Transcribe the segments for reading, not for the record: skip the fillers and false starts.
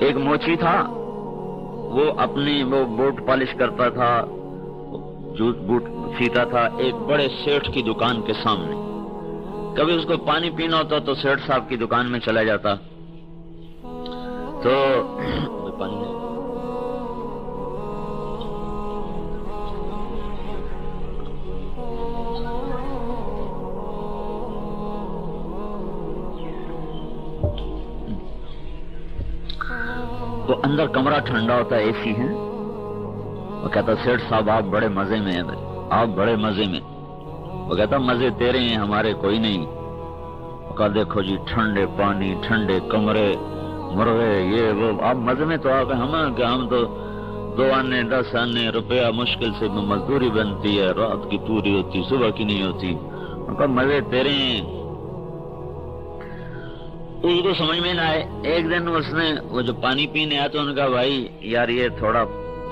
ایک موچی تھا، وہ اپنی وہ بوٹ پالش کرتا تھا، جوت بوٹ سیتا تھا ایک بڑے سیٹھ کی دکان کے سامنے. کبھی اس کو پانی پینا ہوتا تو سیٹھ صاحب کی دکان میں چلا جاتا. تو پانی تو اندر کمرہ ٹھنڈا ہوتا ہے، اے سی ہے. وہ کہتا سیٹھ صاحب آپ بڑے مزے میں ہیں، آپ بڑے مزے میں. وہ کہتا مزے تیرے ہیں، ہمارے کوئی نہیں. وہ کہا دیکھو جی ٹھنڈے پانی، ٹھنڈے کمرے، مرغے، یہ وہ، آپ مزے میں تو آگے ہم تو 2 آنے 10 آنے روپیہ مشکل سے مزدوری بنتی ہے، رات کی پوری ہوتی، صبح کی نہیں ہوتی. وہ کہا مزے تیرے ہیں. اس کو سمجھ میں نہ آئے. ایک دن اس نے وہ جو پانی پینے آیا تو انہوں نے کہا بھائی یار یہ تھوڑا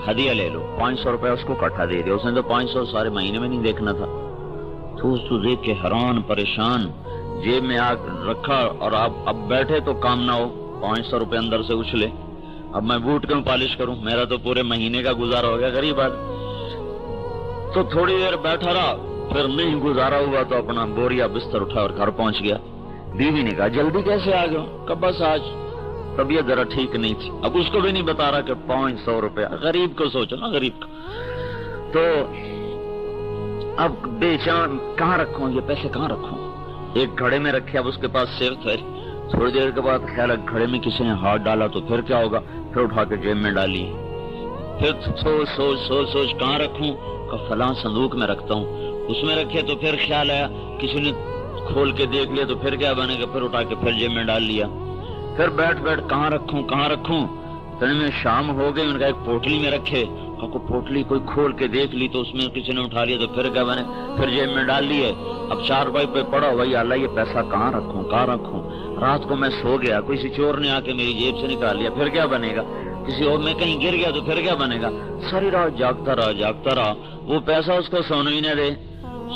ہدیہ لے لو. 500 روپے اس کو کٹھا دے دیا. اس نے تو 500 سارے مہینے میں نہیں دیکھنا تھا. تو اس کو دیکھ کے حیران پریشان جیب میں آ رکھا، اور اب بیٹھے تو کام نہ ہو، 500 روپے اندر سے اچھلے. اب میں بوٹ کیوں پالش کروں، میرا تو پورے مہینے کا گزارا ہو گیا. غریب آدمی. تو تھوڑی دیر بیٹھا رہا، پھر نہیں گزارا ہوا تو اپنا بوریا بستر اٹھا اور گھر پہنچ گیا. بیوی نے کہا جلدی کیسے آ گئے؟ کہ بس آج طبیعت ذرا ٹھیک نہیں تھی. اب اس کو بھی نہیں بتا رہا کہ 500 روپے. غریب کو سوچو نا، غریب کو. تو اب بے چین کہاں رکھوں یہ پیسے، کہاں رکھوں؟ ایک گھڑے میں رکھے. اب اس کے پاس سیف تھے. تھوڑی دیر کے بعد خیال ہے گھڑے میں کسی نے ہاتھ ڈالا تو پھر کیا ہوگا. پھر اٹھا کے جیب میں ڈالی. پھر سوچ کہاں رکھوں؟ کہ فلاں صندوق میں رکھتا ہوں. اس میں رکھے تو پھر خیال آیا کسی نے کھول کے دیکھ لیا تو پھر کیا بنے گا. پھر اٹھا کے پھر جیب میں ڈال لیا. پھر بیٹھ کہاں رکھوں. اتنے میں شام ہو گئی. ان کا ایک پوٹلی میں رکھے. کو پوٹلی کوئی کھول کے دیکھ لی تو اس میں کسی نے اٹھا لیا تو پھر کیا بنے، پھر جیب میں ڈال لیے. اب 4 بھائی پہ پڑا بھائی اللہ یہ پیسہ کہاں رکھوں. رات کو میں سو گیا، کسی چور نے آ کے میری جیب سے نکال لیا، پھر کیا بنے گا. کسی اور میں کہیں گر گیا تو پھر کیا بنے گا. ساری رات جاگتا رہا. وہ پیسہ اس کو سونے ہی نہ دے.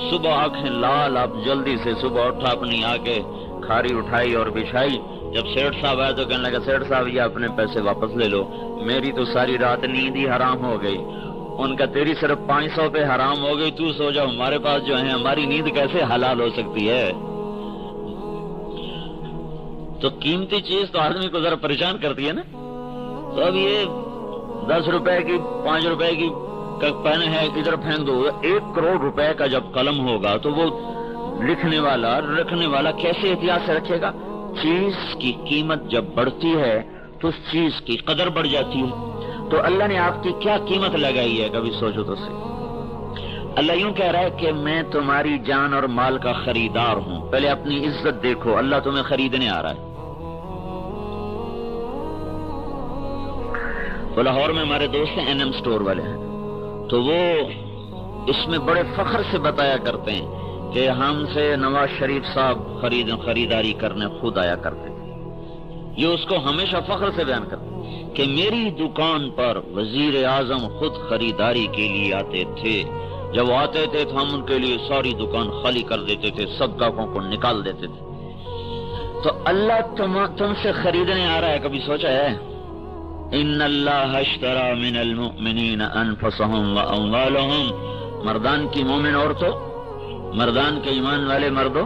صبح آنکھیں لال. اب جلدی سے صبح اٹھا، اپنی آ کے کھاری اٹھائی اور بچھائی. جب سیٹھ صاحب آئے تو کہنے لگا سیٹھ صاحب یہ اپنے پیسے واپس لے لو، میری تو ساری رات نیند ہی حرام ہو گئی. ان کا تیری صرف 500 پہ حرام ہو گئی، تو سو جا. ہمارے پاس جو ہے ہماری نیند کیسے حلال ہو سکتی ہے. تو قیمتی چیز تو آدمی کو ذرا پریشان کرتی ہے نا. تو اب یہ 10 روپے کی 5 روپے کی پین ہے ادھر پھینک دو. 1 کروڑ روپے کا جب قلم ہوگا تو وہ لکھنے والا کیسے احتیاط سے رکھے گا. چیز کی قیمت جب بڑھتی ہے تو اس چیز کی قدر بڑھ جاتی ہے. تو اللہ نے آپ کی کیا قیمت لگائی ہے، کبھی سوچو تو صحیح. اللہ یوں کہہ رہا ہے کہ میں تمہاری جان اور مال کا خریدار ہوں. پہلے اپنی عزت دیکھو، اللہ تمہیں خریدنے آ رہا ہے. تو لاہور میں ہمارے دوست ہیں NM سٹور والے ہیں، تو وہ اس میں بڑے فخر سے بتایا کرتے ہیں کہ ہم سے نواز شریف صاحب خریداری کرنے خود آیا کرتے تھے. یہ اس کو ہمیشہ فخر سے بیان کرتے کہ میری دکان پر وزیر اعظم خود خریداری کے لیے آتے تھے. جب وہ آتے تھے تو ہم ان کے لیے ساری دکان خالی کر دیتے تھے، سب گاہکوں کو نکال دیتے تھے. تو اللہ تم سے خریدنے آ رہا ہے، کبھی سوچا ہے؟ ان اللہ اشترى من المؤمنین انفسهم واموالهم. مردان کی مومن عورتوں، مردان کے ایمان والے مردوں،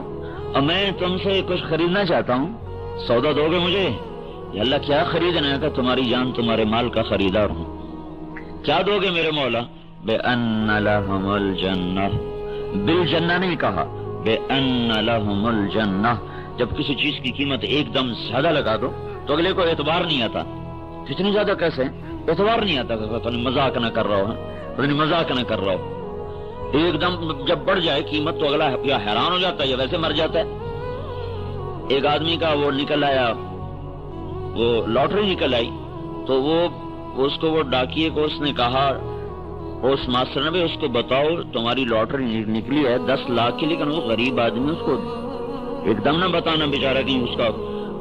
اور میں تم سے کچھ خریدنا چاہتا ہوں، سودا دو گے مجھے؟ یا اللہ کیا خریدنا ہے؟ کہ تمہاری جان تمہارے مال کا خریدار ہوں. کیا دو گے میرے مولا؟ بِأَنَّ لَهُمُ الْجَنَّةَ. بالجنہ نہیں کہا، بِأَنَّ لَهُمُ الْجَنَّةَ. جب کسی چیز کی قیمت ایک دم زیادہ لگا دو تو اگلے کو اعتبار نہیں آتا. کتنی زیادہ کیسے اعتبار نہیں آتا کہ مذاق نہ کر رہا ہو، مذاق نہ کر رہا ہو. ایک دم جب بڑھ جائے قیمت تو اگلا یا حیران ہو جاتا ہے یا ویسے مر جاتا ہے. ایک آدمی کا وہ نکل آیا، وہ لاٹری نکل آئی، تو وہ اس کو وہ ڈاکیے کو اس نے کہا، اس ماسٹر نے بھی اس کو بتاؤ تمہاری لاٹری نکلی ہے 10 لاکھ کی، لیکن وہ غریب آدمی اس کو ایک دم نہ بتانا بیچارہ کہ اس کا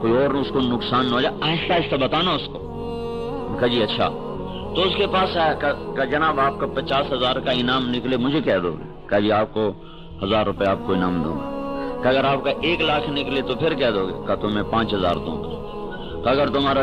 کوئی اور اس کو نقصان نہ ہو جائے، آہستہ آہستہ بتانا اس کو. کہا جی اچھا. تو اس کے پاس آیا کہ جناب آپ کا 50,000 کا انعام نکلے، مجھے کیا دو گے؟ کہا جی آپ کو 1000 روپے آپ کو انعام دوں گا. کہ اگر آپ کا 1 لاکھ نکلے تو پھر کیا دو گے؟ کہا تو میں 5000 دوں گا. کہ اگر تمہارا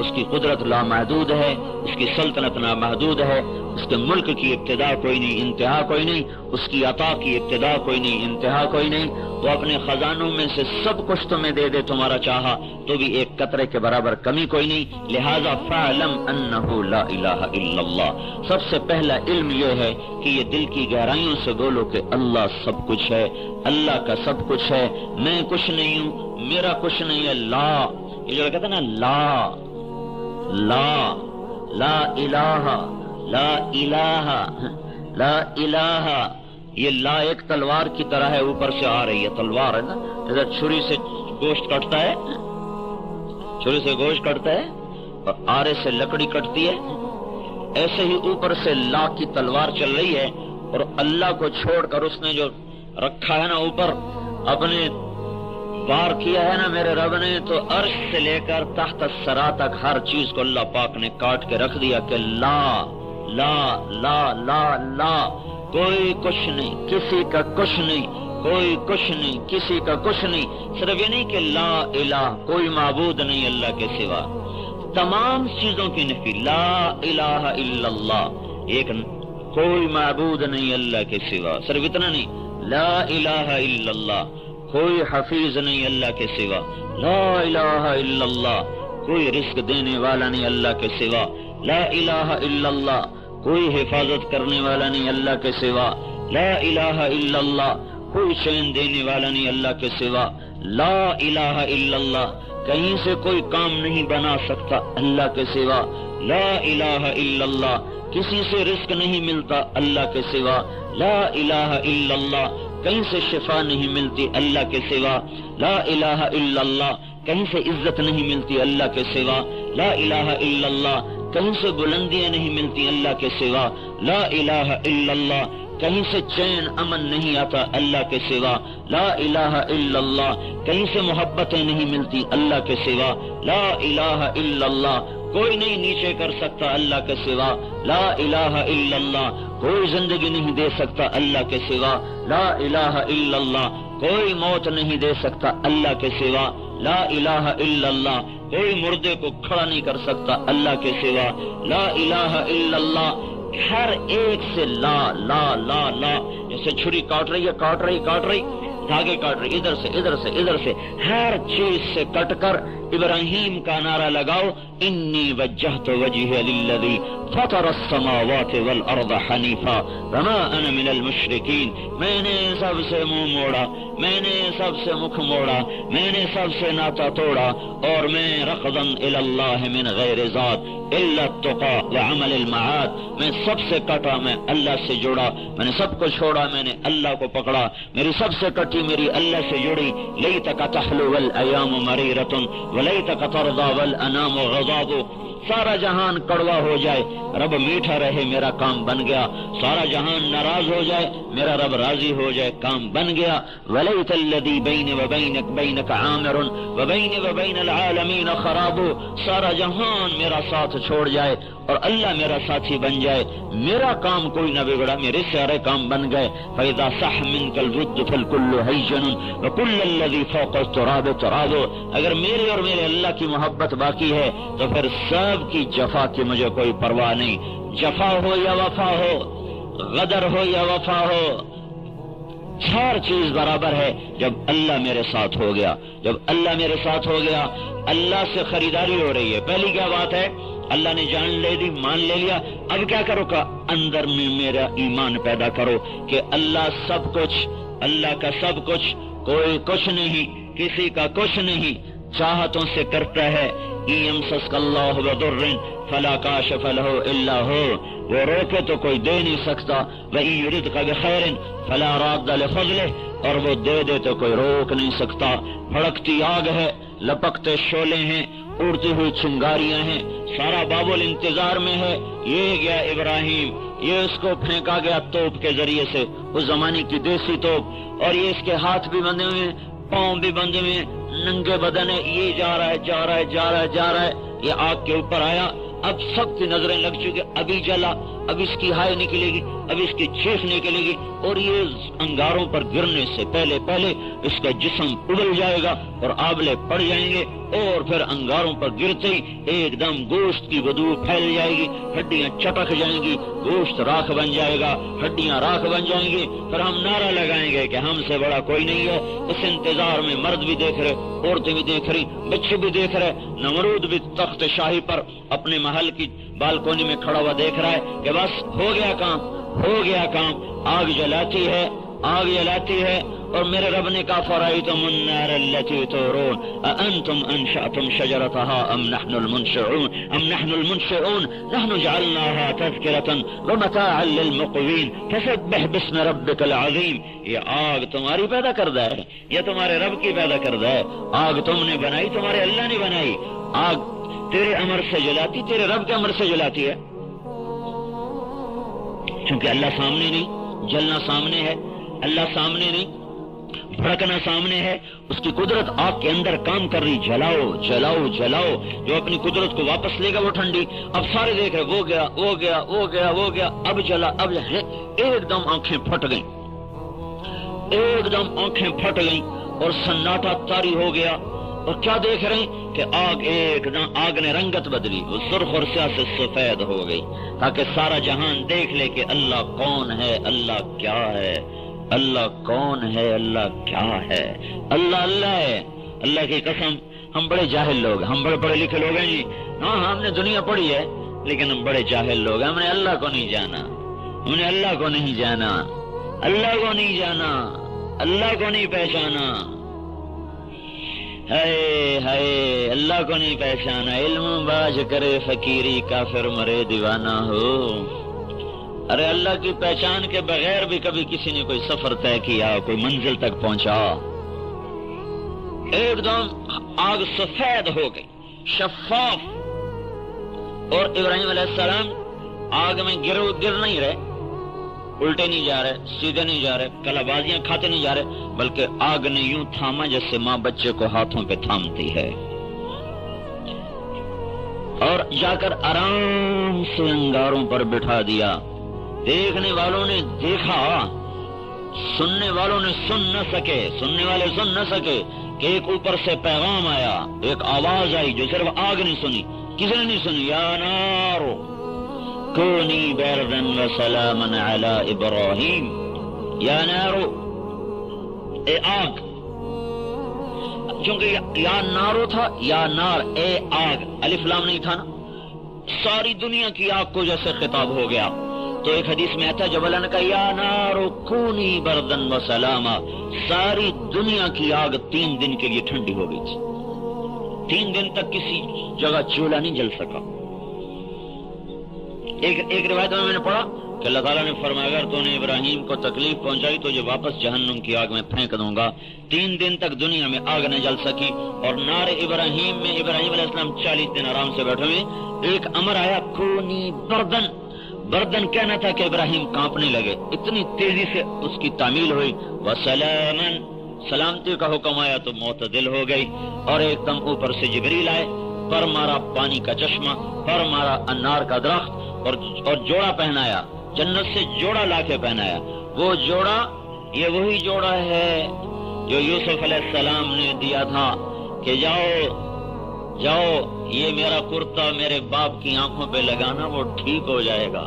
اس کی قدرت لامحدود ہے، اس کی سلطنت نامحدود ہے، اس کے ملک کی ابتدا کوئی نہیں، انتہا کوئی نہیں، اس کی عطا کی ابتدا کوئی نہیں، انتہا کوئی نہیں۔ وہ اپنے خزانوں میں سے سب کچھ تمہیں دے دے تمہارا چاہا تو بھی ایک قطرے کے برابر کمی کوئی نہیں۔ لہذا فاعلم انہ لا الہ الا اللہ، سب سے پہلا علم یہ ہے کہ یہ دل کی گہرائیوں سے بولو کہ اللہ سب کچھ ہے، اللہ کا سب کچھ ہے، میں کچھ نہیں ہوں، میرا کچھ نہیں ہے۔ لا، یہ جو کہتے ہیں نا لا لا لا الہ لا الہ لا الہ، یہ لا ایک تلوار کی طرح ہے، اوپر سے آ رہی ہے، تلوار ہے نا، جیسے چھری سے گوشت کٹتا ہے، چھری سے گوشت کٹتا ہے اور آرے سے لکڑی کٹتی ہے، ایسے ہی اوپر سے لا کی تلوار چل رہی ہے، اور اللہ کو چھوڑ کر اس نے جو رکھا ہے نا اوپر اپنے وار کیا ہے نا میرے رب نے، تو عرش سے لے کر تحت الثری تک ہر چیز کو اللہ پاک نے کاٹ کے رکھ دیا کہ لا لا لا لا لا، کوئی کچھ نہیں، کسی کا کچھ نہیں، کوئی کچھ نہیں، کسی کا کچھ نہیں۔ صرف یہ نہیں کہ لا الہ، کوئی معبود نہیں اللہ کے سوا، تمام چیزوں کی نفی، لا الہ الا اللہ، ایک کوئی معبود نہیں اللہ کے سوا، صرف اتنا نہیں، لا الہ الا اللہ، کوئی حفیظ نہیں اللہ کے سوا، لا الہ الا اللہ، کوئی رزق دینے والا نہیں اللہ کے سوا، لا الہ الا اللہ، کوئی حفاظت کرنے والا نہیں اللہ کے سوا، لا الہ الا اللہ، کوئی چین دینے والا نہیں اللہ کے سوا، لا الہ الا اللہ، کہیں سے کوئی کام نہیں بنا سکتا اللہ کے سوا، لا الہ الا اللہ، کسی سے رزق نہیں ملتا اللہ کے سوا، لا الہ الا اللہ، کہیں سے شفا نہیں ملتی اللہ کے سوا، لا الہ الا اللہ، کہیں سے عزت نہیں ملتی اللہ کے سوا، لا الہ الا اللہ، کہیں سے بلندیاں نہیں ملتی اللہ کے سوا، لا الہ الا اللہ، کہیں سے چین امن نہیں آتا اللہ کے سوا، لا الہ الا اللہ، کہیں سے محبتیں نہیں ملتی اللہ کے سوا، لا الہ الا اللہ، کوئی نہیں نیچے کر سکتا اللہ کے سوا، لا الہ الا اللہ، کوئی زندگی نہیں دے سکتا اللہ کے سوا، لا الہ الا اللہ، کوئی موت نہیں دے سکتا اللہ کے سوا، لا الہ الا اللہ، کوئی مردے کو کھڑا نہیں کر سکتا اللہ کے سوا، لا الہ الا اللہ، ہر ایک سے لا لا لا لا، جیسے چھری کاٹ رہی ہے، کاٹ رہی دھاگے کاٹ رہی، ادھر سے ادھر سے ادھر سے، ہر چیز سے کٹ کر ابراہیم کا نعرہ لگاؤ، انی وجہت وجہی للذی فطر السماوات والارض حنیفا وما انا من المشرکین، میں نے سب سے منہ موڑا، میں نے سب سے مکھ موڑا، میں نے سب سے ناتا توڑا، اور میں رقضا الی اللہ من غیر ذات الا التقى وعمل المعاد، میں سب سے کٹا، میں اللہ سے جڑا، میں نے سب کو چھوڑا، میں نے اللہ کو پکڑا، میری سب سے کٹی میری اللہ سے جڑی، لیتک تحلو والایام مریرۃ ولیتک ترضى والانام غضاب، سارا جہان کڑوا ہو جائے رب میٹھا رہے، میرا کام بن گیا، سارا جہان ناراض ہو جائے میرا رب راضی ہو جائے، کام بن گیا، ولیت الذی بین وبینک عامر وبین وبین العالمین خراب، سارا جہان میرا ساتھ چھوڑ جائے اور اللہ میرا ساتھی بن جائے، میرا کام کوئی نہ بگڑا، میرے سارے کام بن گئے، فإذا صح منک الود فالکل ہیجن وکل الذی فوق التراب تراب، اگر میرے اور میرے اللہ کی محبت باقی ہے تو پھر سب کی جفا کی مجھے کوئی پرواہ نہیں، جفا ہو یا وفا ہو، غدر ہو یا وفا ہو، ہر چیز برابر ہے جب اللہ میرے ساتھ ہو گیا، جب اللہ میرے ساتھ ہو گیا، اللہ سے خریداری ہو رہی ہے، پہلی کیا بات ہے، اللہ نے جان لے دی، مان لے لیا، اب کیا کرو کہ اندر میں میرا ایمان پیدا کرو کہ اللہ سب کچھ، اللہ کا سب کچھ، کوئی کچھ نہیں، کسی کا کچھ نہیں، چاہتوں سے کرتا ہے، یمسسک اللہ بضر فلا کاشف له الا هو، وہ روکے تو کوئی دے نہیں سکتا، وَإِن يُرِدْكَ بِخَيْرٍ فَلَا رَادَّ لِفَضْلِهِ، اور وہ دے دے تو کوئی روک نہیں سکتا، بھڑکتی آگ ہے، لپکتے شعلے ہیں، اڑتی ہوئی چنگاریاں ہیں، سارا بابل انتظار میں ہے، یہ گیا ابراہیم، یہ اس کو پھینکا گیا توپ کے ذریعے سے، اس زمانے کی دیسی توپ، اور یہ اس کے ہاتھ بھی بندھے ہوئے ہیں، پاؤں بھی بندھے ہوئے ہیں، ننگے بدن ہے، یہ جا رہا ہے، یہ آگ کے اوپر آیا، اب سب کی نظریں لگ چکی، ابھی جلا، اب اس کی ہائے نکلے گی، اب اس کی چیخ نکلے گی، اور یہ انگاروں پر گرنے سے پہلے پہلے اس کا جسم ابل جائے گا اور آبلے پڑ جائیں گے، اور پھر انگاروں پر گرتے ہی ایک دم گوشت کی بدبو پھیل جائے گی، ہڈیاں چٹک جائیں گی، گوشت راکھ بن جائے گا، ہڈیاں راکھ بن جائیں گی، پھر ہم نعرہ لگائیں گے کہ ہم سے بڑا کوئی نہیں ہے۔ اس انتظار میں مرد بھی دیکھ رہے، عورتیں بھی دیکھ رہی، بچے بھی دیکھ رہے، نمرود بھی تخت شاہی پر اپنے محل کی بالکونی میں کھڑا ہوا دیکھ رہا ہے کہ بس ہو گیا کام، ہو گیا کام، آگ جلاتی ہے، آگ جلاتی ہے، اور میرے رب نے کہا فرأيتم النار التي تورون أأنتم أنشأتم شجرتها أم نحن المنشئون نحن جعلناها تذكرة ومتاعا للمقوين فسبح باسم ربك العظيم۔ یہ آگ تمہاری پیدا کردہ ہے، یہ تمہارے رب کی پیدا کردہ ہے، آگ تم نے بنائی، تمہارے اللہ نے بنائی، آگ تیرے امر سے جلاتی، تیرے رب کے امر سے جلاتی ہے، کیونکہ اللہ سامنے نہیں، جلنا سامنے ہے، اللہ سامنے نہیں، بھڑکنا سامنے ہے، اس کی قدرت آگ کے اندر کام کر رہی، جلاؤ جلاؤ جلاؤ، جو اپنی قدرت کو واپس لے گا وہ ٹھنڈی۔ اب سارے دیکھ رہے، وہ گیا وہ گیا وہ گیا وہ گیا، اب جلا، اب ایک دم آنکھیں پھٹ گئیں، ایک دم آنکھیں پھٹ گئیں اور سناٹا طاری ہو گیا، اور کیا دیکھ رہے ہیں کہ آگ ایک دم، آگ نے رنگت بدلی، وہ سرخ اور سیاہ سے سفید ہو گئی، تاکہ سارا جہان دیکھ لے کہ اللہ کون ہے، اللہ کیا ہے، اللہ کون ہے، اللہ کیا ہے، اللہ اللہ ہے۔ اللہ کی قسم ہم بڑے جاہل لوگ، ہم بڑے پڑھے لکھے لوگ ہیں جی، ہاں ہم نے دنیا پڑھی ہے، لیکن ہم بڑے جاہل لوگ ہیں، ہم نے اللہ کو نہیں جانا، ہم نے اللہ کو نہیں جانا، اللہ کو نہیں جانا، اللہ کو نہیں پہچانا، ہائے ہائے اللہ کو نہیں پہچانا۔ علم باج کرے فقیری، کافر مرے دیوانہ ہو۔ ارے اللہ کی پہچان کے بغیر بھی کبھی کسی نے کوئی سفر طے کیا، کوئی منزل تک پہنچا؟ ایک دم آگ سفید ہو گئی، شفاف، اور ابراہیم علیہ السلام آگ میں گر نہیں رہے، الٹے نہیں جا رہے، سیدھے نہیں جا رہے، کلا بازیاں کھاتے نہیں جا رہے، بلکہ آگ نے یوں تھاما جیسے ماں بچے کو ہاتھوں پہ تھامتی ہے، اور جا کر آرام سے انگاروں پر بٹھا دیا۔ دیکھنے والوں نے دیکھا، سننے والوں نے سن نہ سکے، سننے والے سن نہ سکے کہ ایک اوپر سے پیغام آیا، ایک آواز آئی جو صرف آگ نہیں سنی، کسی نے نہیں سنی، یا نار کونی بردا وسلاما علی ابراہیم، یا نار اے آگ، چونکہ یا نارو تھا، یا نار اے آگ، الف لام نہیں تھا نا، ساری دنیا کی آگ کو جیسے خطاب ہو گیا۔ تو ایک حدیث میں آتا جب اللہ نے کہا یا نار کونی بردن و سلاما، ساری دنیا کی آگ 3 دن کے لیے ٹھنڈی ہو گئی تھی، 3 دن تک کسی جگہ چولہا نہیں جل سکا۔ ایک روایت میں نے پڑھا کہ اللہ تعالیٰ نے فرمایا اگر تو نے ابراہیم کو تکلیف پہنچائی تو یہ واپس جہنم کی آگ میں پھینک دوں گا۔ 3 دن تک دنیا میں آگ نہ جل سکی، اور نار ابراہیم میں ابراہیم علیہ السلام 40 دن آرام سے بیٹھے ہوئے، ایک امر آیا کونی بردن، بردن کہنا تھا کہ ابراہیم کانپنے لگے، اتنی تیزی سے اس کی تعمیل ہوئی، وسلامن، سلامتی کا حکم آیا تو معتدل ہو گئی، اور ایک دم اوپر سے جبریل آئے، پر مارا پانی کا چشمہ، پر مارا انار کا درخت، اور جوڑا پہنایا، جنت سے جوڑا لا کے پہنایا۔ وہ جوڑا یہ وہی جوڑا ہے جو یوسف علیہ السلام نے دیا تھا کہ جاؤ جاؤ یہ میرا کرتا میرے باپ کی آنکھوں پہ لگانا، وہ ٹھیک ہو جائے گا۔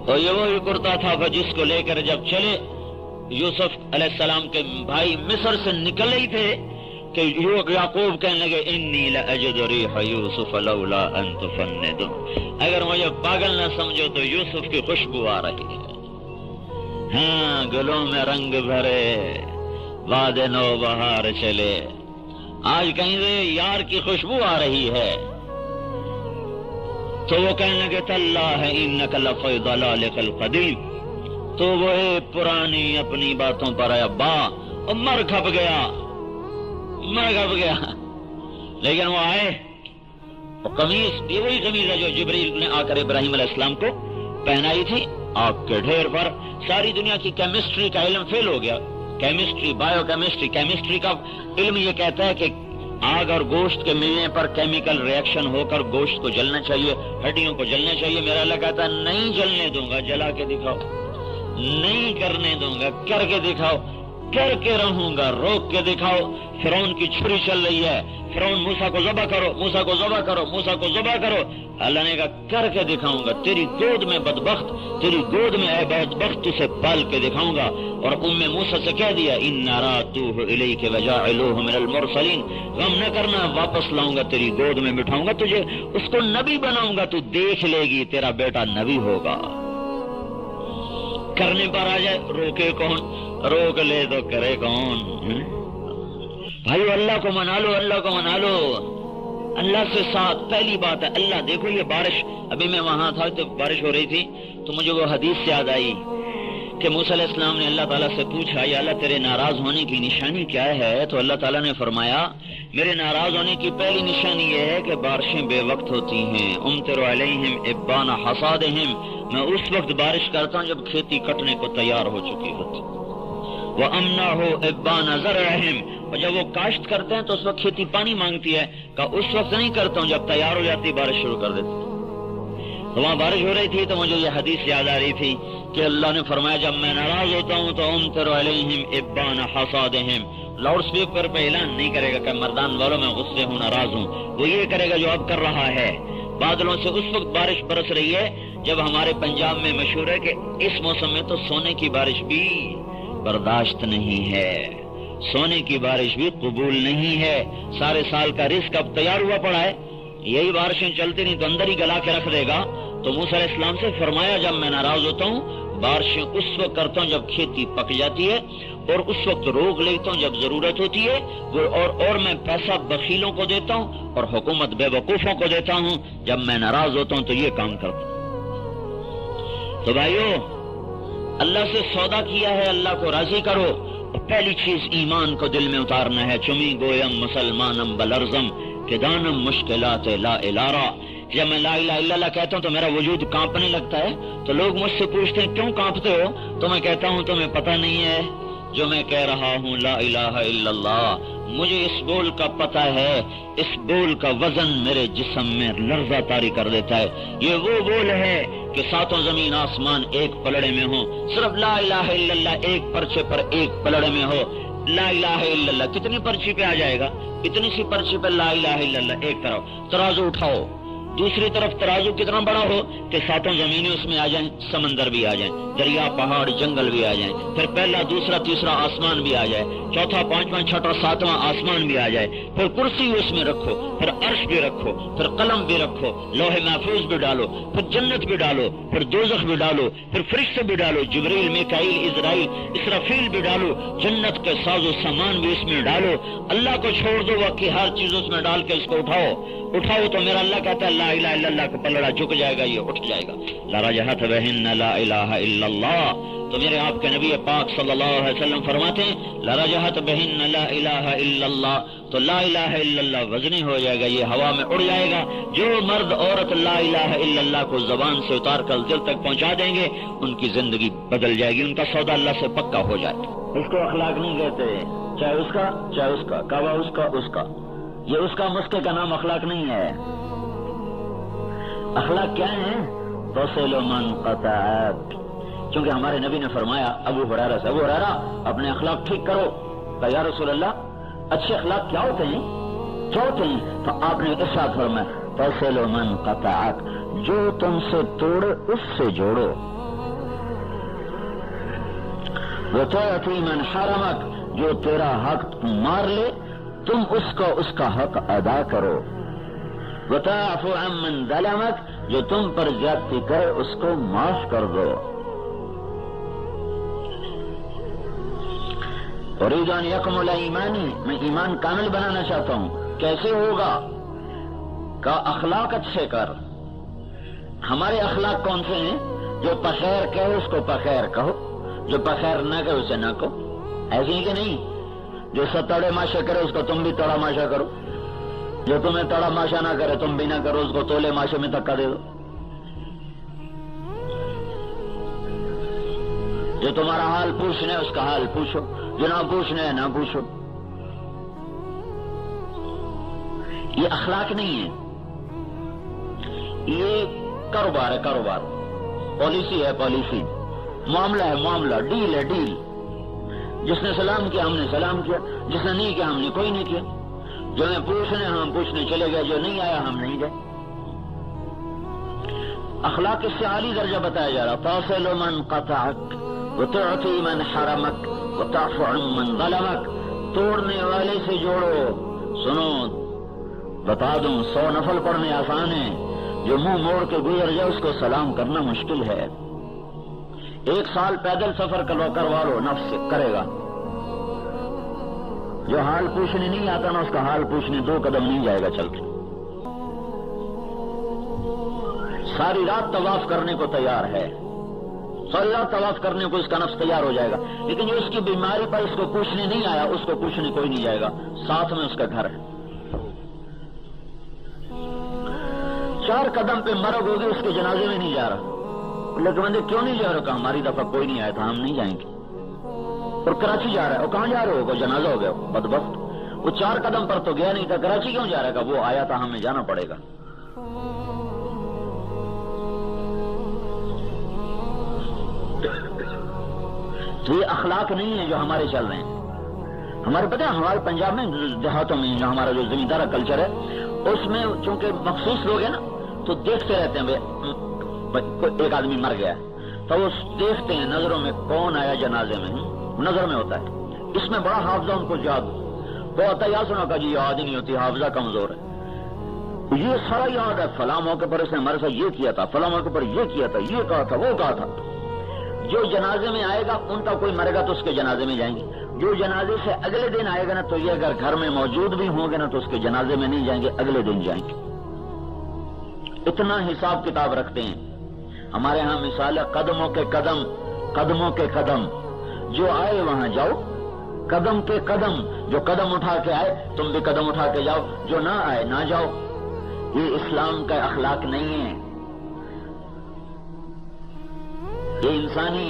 اور یہ وہی کرتا تھا جس کو لے کر جب چلے یوسف علیہ السلام کے بھائی مصر سے نکلے ہی تھے کہ یعقوب کہنے لگے انی لاجد ریح یوسف لولا ان تفندون، اگر مجھے پاگل نہ سمجھو تو یوسف کی خوشبو آ رہی ہے، ہاں گلوں میں رنگ بھرے باد نو بہار چلے، آج کہیں سے یار کی خوشبو آ رہی ہے۔ تو وہ کہنے لگے تاللہ انک لفی ضلالک القدیم، تو وہ پرانی اپنی باتوں پر آیا با، اور مر کھپ گیا، لیکن وہ آئے، اور قمیص یہ وہی قمیص ہے جو جبریل نے آ کر ابراہیم علیہ السلام کو پہنائی تھی آگ کے ڈھیر پر۔ ساری دنیا کی کیمسٹری کا علم فیل ہو گیا، کیمسٹری، بایو کیمسٹری، کیمسٹری کا علم یہ کہتا ہے کہ آگ اور گوشت کے ملنے پر کیمیکل ریئیکشن ہو کر گوشت کو جلنا چاہیے، ہڈیوں کو جلنا چاہیے، میرا اللہ کہتا ہے نہیں جلنے دوں گا، جلا کے دکھاؤ، نہیں کرنے دوں گا، کر کے دکھاؤ، کر کے رہوں گا، روک کے دکھاؤ۔ فرعون کی چھری چل رہی ہے، فرعون موسیٰ کو ذبح کرو، موسیٰ کو ذبح کرو، موسیٰ کو ذبح کرو، اللہ نے کہا کر کے دکھاؤں گا، تیری گود میں بدبخت، تیری گود میں اے بدبخت اسے پال کے دکھاؤں گا۔ اور موسیٰ سے کہہ دیا اِنَّا رَادُوهُ إِلَيْكَ وَجَاعِلُوهُ مِنَ الْمُرْسَلِينَ، غم نہ کرنا، واپس لاؤں گا، تیری گود میں بٹھاؤں گا، تجھے اس کو نبی بناؤں گا، تو دیکھ لے گی تیرا بیٹا نبی ہوگا۔ کرنے پر آ جائے روکے کون، روک لے تو کرے کون؟ بھائیو اللہ کو منا لو، اللہ کو منا لو، اللہ سے ساتھ۔ پہلی بات ہے اللہ، دیکھو یہ بارش، ابھی میں وہاں تھا تو بارش ہو رہی تھی تو مجھے وہ حدیث یاد آئی کہ موسیٰ علیہ السلام نے اللہ تعالیٰ سے پوچھا یا اللہ تیرے ناراض ہونے کی نشانی کیا ہے؟ تو اللہ تعالیٰ نے فرمایا میرے ناراض ہونے کی پہلی نشانی یہ ہے کہ بارشیں بے وقت ہوتی ہیں، امطر علیہم ابان حصادہم، میں اس وقت بارش کرتا ہوں جب کھیتی کٹنے کو تیار ہو چکی ہوتی، وَأَمْنَعُ إِبَّانَ زَرْعِهِمْ، اور جب وہ کاشت کرتے ہیں تو اس وقت کھیتی پانی مانگتی ہے، کہ اس وقت نہیں کرتا ہوں جب تیار ہو جاتی بارش شروع کر دیتا ہوں۔ تو وہاں بارش ہو رہی تھی تو مجھے یہ حدیث یاد آ رہی تھی کہ اللہ نے فرمایا جب میں ناراض ہوتا ہوں تو امطر علیہم ابان حصادہم، لاؤڈ اسپیکر پہ اعلان نہیں کرے گا کہ مردان والوں میں غصے ہوں، ناراض ہوں، وہ یہ کرے گا جو اب کر رہا ہے۔ بادلوں سے اس وقت بارش برس رہی ہے جب ہمارے پنجاب میں مشہور ہے کہ اس موسم میں تو سونے کی بارش بھی برداشت نہیں ہے، سونے کی بارش بھی قبول نہیں ہے، سارے سال کا رزق اب تیار ہوا پڑا ہے، یہی بارشیں چلتی نہیں تو اندر ہی گلا کے رکھ دے گا۔ تو موسیٰ علیہ السلام سے فرمایا جب میں ناراض ہوتا ہوں بارشیں اس وقت کرتا ہوں جب کھیتی پک جاتی ہے، اور اس وقت روک لیتا ہوں جب ضرورت ہوتی ہے، اور میں پیسہ بخیلوں کو دیتا ہوں اور حکومت بے وقوفوں کو دیتا ہوں۔ جب میں ناراض ہوتا ہوں تو یہ کام کرتا ہوں۔ تو بھائیو اللہ سے سودا کیا ہے، اللہ کو راضی کرو۔ پہلی چیز ایمان کو دل میں اتارنا ہے، چمی گویم مسلمانم بلرزم کہ دانم مشکلات لا الارا، جب میں لا الہ الا اللہ کہتا ہوں تو میرا وجود کانپنے لگتا ہے، تو لوگ مجھ سے پوچھتے ہیں کیوں کانپتے ہو؟ تو میں کہتا ہوں تمہیں پتہ نہیں ہے جو میں کہہ رہا ہوں لا الہ الا اللہ، مجھے اس بول کا پتہ ہے، اس بول کا وزن میرے جسم میں لرزہ طاری کر دیتا ہے۔ یہ وہ بول ہے کہ ساتوں زمین آسمان ایک پلڑے میں ہو، صرف لا الہ الا اللہ ایک پرچے پر ایک پلڑے میں ہو۔ لا الہ الا اللہ کتنی پرچی پہ آ جائے گا؟ اتنی سی پرچی پہ لا الہ الا اللہ ایک طرف، ترازو اٹھاؤ، دوسری طرف ترازو کتنا بڑا ہو کہ ساتوں زمینیں اس میں آ جائیں، سمندر بھی آ جائیں، دریا پہاڑ جنگل بھی آ جائیں، پھر پہلا دوسرا تیسرا آسمان بھی آ جائے، چوتھا پانچواں چھٹا ساتواں آسمان بھی آ جائے، پھر کرسی اس میں رکھو، پھر عرش بھی رکھو، پھر قلم بھی رکھو، لوح محفوظ بھی ڈالو، پھر جنت بھی ڈالو، پھر دوزخ بھی ڈالو، پھر فرشتے بھی ڈالو، جبریل میکائیل اسرائیل اسرافیل بھی ڈالو، جنت کے ساز و سامان بھی اس میں ڈالو، اللہ کو چھوڑ دو باقی ہر چیز اس میں ڈال کے اس کو اٹھاؤ تو میرا اللہ کہتا ہے لا الہ الا اللہ کا پلڑا جھک جائے گا، یہ اٹھ جائے گا۔ لا رجحت بہن لا الہ الا اللہ، تو میرے آپ کے نبی پاک صلی اللہ علیہ وسلم فرماتے ہیں لا رجحت بہن لا الہ الا اللہ، تو لا الہ الا اللہ وزنی ہو جائے گا، یہ ہوا میں اڑ جائے گا۔ جو مرد عورت لا الہ الا اللہ کو زبان سے اتار کر دل تک پہنچا دیں گے ان کی زندگی بدل جائے گی، ان کا سودا اللہ سے پکا ہو جائے۔ اس کو اخلاق نہیں کہتے، چاہے اس کا کعبہ اس کا، یہ اس کا مسکے کا نام اخلاق نہیں ہے۔ اخلاق کیا ہے؟ توصل من قطعک، کیونکہ ہمارے نبی نے فرمایا ابو ہریرہ سے، ابو ہریرہ اپنے اخلاق ٹھیک کرو، کہ یا رسول اللہ اچھے اخلاق کیا ہوتے ہیں؟ تو آپ نے ارشاد فرمایا توصل من قطعک، جو تم سے توڑے اس سے جوڑو، وتعطی من حرمک، جو تیرا حق مار لے تم اس کا حق ادا کرو، وتعفو عن من ظلمک، جو تم پر زیادتی کرے اس کو معاف کر دو۔ اريد ان يكمل ایمانی، میں ایمان کامل بنانا چاہتا ہوں۔ کیسے ہوگا؟ کا اخلاق اچھے کر۔ ہمارے اخلاق کون سے ہیں؟ جو پخیر کہے اس کو پخیر کہو، جو پخیر نہ کہے اسے نہ کہو، ایسے ہی کہ نہیں؟ جو ستڑے ماشا کرے اس کو تم بھی تڑا ماشا کرو، جو تمہیں تڑا ماشا نہ کرے تم بھی نہ کرو، اس کو تولے ماشے میں دھکا دے دو۔ جو تمہارا حال پوچھنا ہے اس کا حال پوچھو، جو نہ پوچھنا ہے نہ پوچھو۔ یہ اخلاق نہیں ہے، یہ کاروبار ہے، کاروبار، پالیسی ہے، پالیسی، معاملہ ہے، معاملہ، ڈیل ہے، ڈیل۔ جس نے سلام کیا ہم نے سلام کیا، جس نے نہیں کیا ہم نے کوئی نہیں کیا، جو میں پوچھنے ہم پوچھنے چلے گئے، جو نہیں آیا ہم نہیں گئے۔ اخلاق اس سے عالی درجہ بتایا جا رہا، تصل من قطعک وتعطی من حرمک وتعفو عن من ظلمک، توڑنے والے سے جوڑو۔ سنو بتا دوں، 100 نفل پڑھنے آسان ہے، جو منہ موڑ کے گزر جائے اس کو سلام کرنا مشکل ہے۔ 1 سال پیدل سفر کروا لو، نفس سے کرے گا۔ جو حال پوچھنے نہیں آتا نا، اس کا حال پوچھنے 2 قدم نہیں جائے گا چل کے۔ ساری رات طواف کرنے کو تیار ہے، ساری رات طواف کرنے کو اس کا نفس تیار ہو جائے گا، لیکن جو اس کی بیماری پر اس کو پوچھنے نہیں آیا، اس کو پوچھنے کوئی نہیں جائے گا، ساتھ میں اس کا گھر ہے۔ 4 قدم پہ مرگ ہوگی، اس کے جنازے میں نہیں جا رہا، لیکن بندے کیوں نہیں جا رہا؟ کہا ہماری دفعہ کوئی نہیں آیا تھا، ہم نہیں جائیں گے۔ اور کراچی جا رہا ہے، اور کہاں جا رہے ہو؟ جنازہ ہو گیا بدبخت، وہ 4 قدم پر تو گیا نہیں تھا، کراچی کیوں جا رہا ہے؟ وہ آیا تھا، ہمیں جانا پڑے گا۔ تو یہ اخلاق نہیں ہے جو ہمارے چل رہے ہیں۔ ہمارے پتہ ہے ہمارے پنجاب میں دیہاتوں میں جو ہمارا جو زمیندارہ کلچر ہے، اس میں چونکہ مخصوص لوگ ہیں نا، تو دیکھتے رہتے ہیں ایک آدمی مر گیا تو وہ دیکھتے ہیں نظروں میں کون آیا جنازے میں، نظر میں ہوتا ہے۔ اس میں بڑا حافظہ ان کو یاد وہ ہوتا ہے، یاد سنا کا جی یاد ہی نہیں ہوتی، حافظہ کمزور ہے۔ یہ سارا یاد ہے، فلاں موقع پر اس نے ہمارے ساتھ یہ کیا تھا، فلاں موقع پر یہ کیا تھا، یہ کہا تھا، وہ کہا تھا۔ جو جنازے میں آئے گا ان کا کوئی مرے گا تو اس کے جنازے میں جائیں گے، جو جنازے سے اگلے دن آئے گا نا تو یہ اگر گھر میں موجود بھی ہوں گے نا تو اس کے جنازے میں نہیں جائیں گے، اگلے دن جائیں گے۔ اتنا حساب کتاب رکھتے ہیں۔ ہمارے ہاں مثال ہے، قدموں کے قدم، قدموں کے قدم، جو آئے وہاں جاؤ، قدم کے قدم، جو قدم اٹھا کے آئے تم بھی قدم اٹھا کے جاؤ، جو نہ آئے نہ جاؤ۔ یہ اسلام کا اخلاق نہیں ہے، یہ انسانی،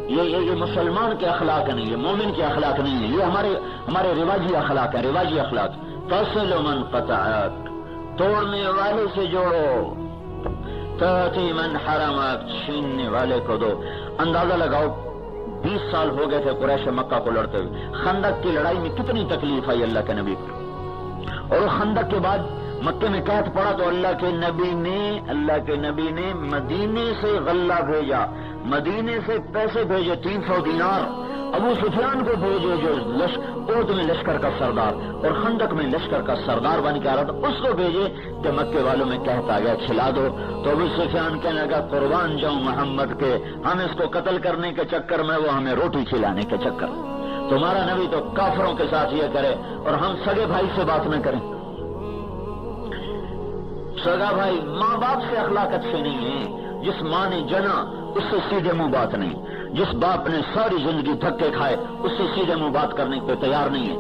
یہ مسلمان کے اخلاق نہیں، یہ مومن کے اخلاق نہیں ہے، یہ ہمارے رواجی اخلاق ہے، رواجی اخلاق۔ تصل من قطعک، توڑنے والے سے جوڑو، تعطی من حرمک، چھیننے والے کو دو۔ اندازہ لگاؤ 20 سال ہو گئے تھے قریش مکہ کو لڑتے ہوئے، خندق کی لڑائی میں کتنی تکلیف آئی اللہ کے نبی کو، اور خندق کے بعد مکے میں قحط پڑا تو اللہ کے نبی نے مدینے سے غلہ بھیجا، مدینے سے پیسے بھیجے، 300 دینار ابو سفیان کو بھیجے جو اوت میں لشکر کا سردار اور خندق میں لشکر کا سردار بن کے آ رہا تھا، اس کو بھیجے کہ مکے والوں میں قحط آ گیا، کھلا دو۔ تو ابو سفیان کہنے لگا قربان جاؤں محمد کے، ہم اس کو قتل کرنے کے چکر میں، وہ ہمیں روٹی کھلانے کے چکر۔ تمہارا نبی تو کافروں کے ساتھ یہ کرے اور ہم سگے بھائی سے بات نہ کریں۔ سگا بھائی ماں باپ سے اخلاق اچھے نہیں ہیں، جس ماں نے جنا اس سے سیدھے منہ بات نہیں، جس باپ نے ساری زندگی دھکے کھائے اس سے سیدھے منہ بات کرنے کو تیار نہیں ہے۔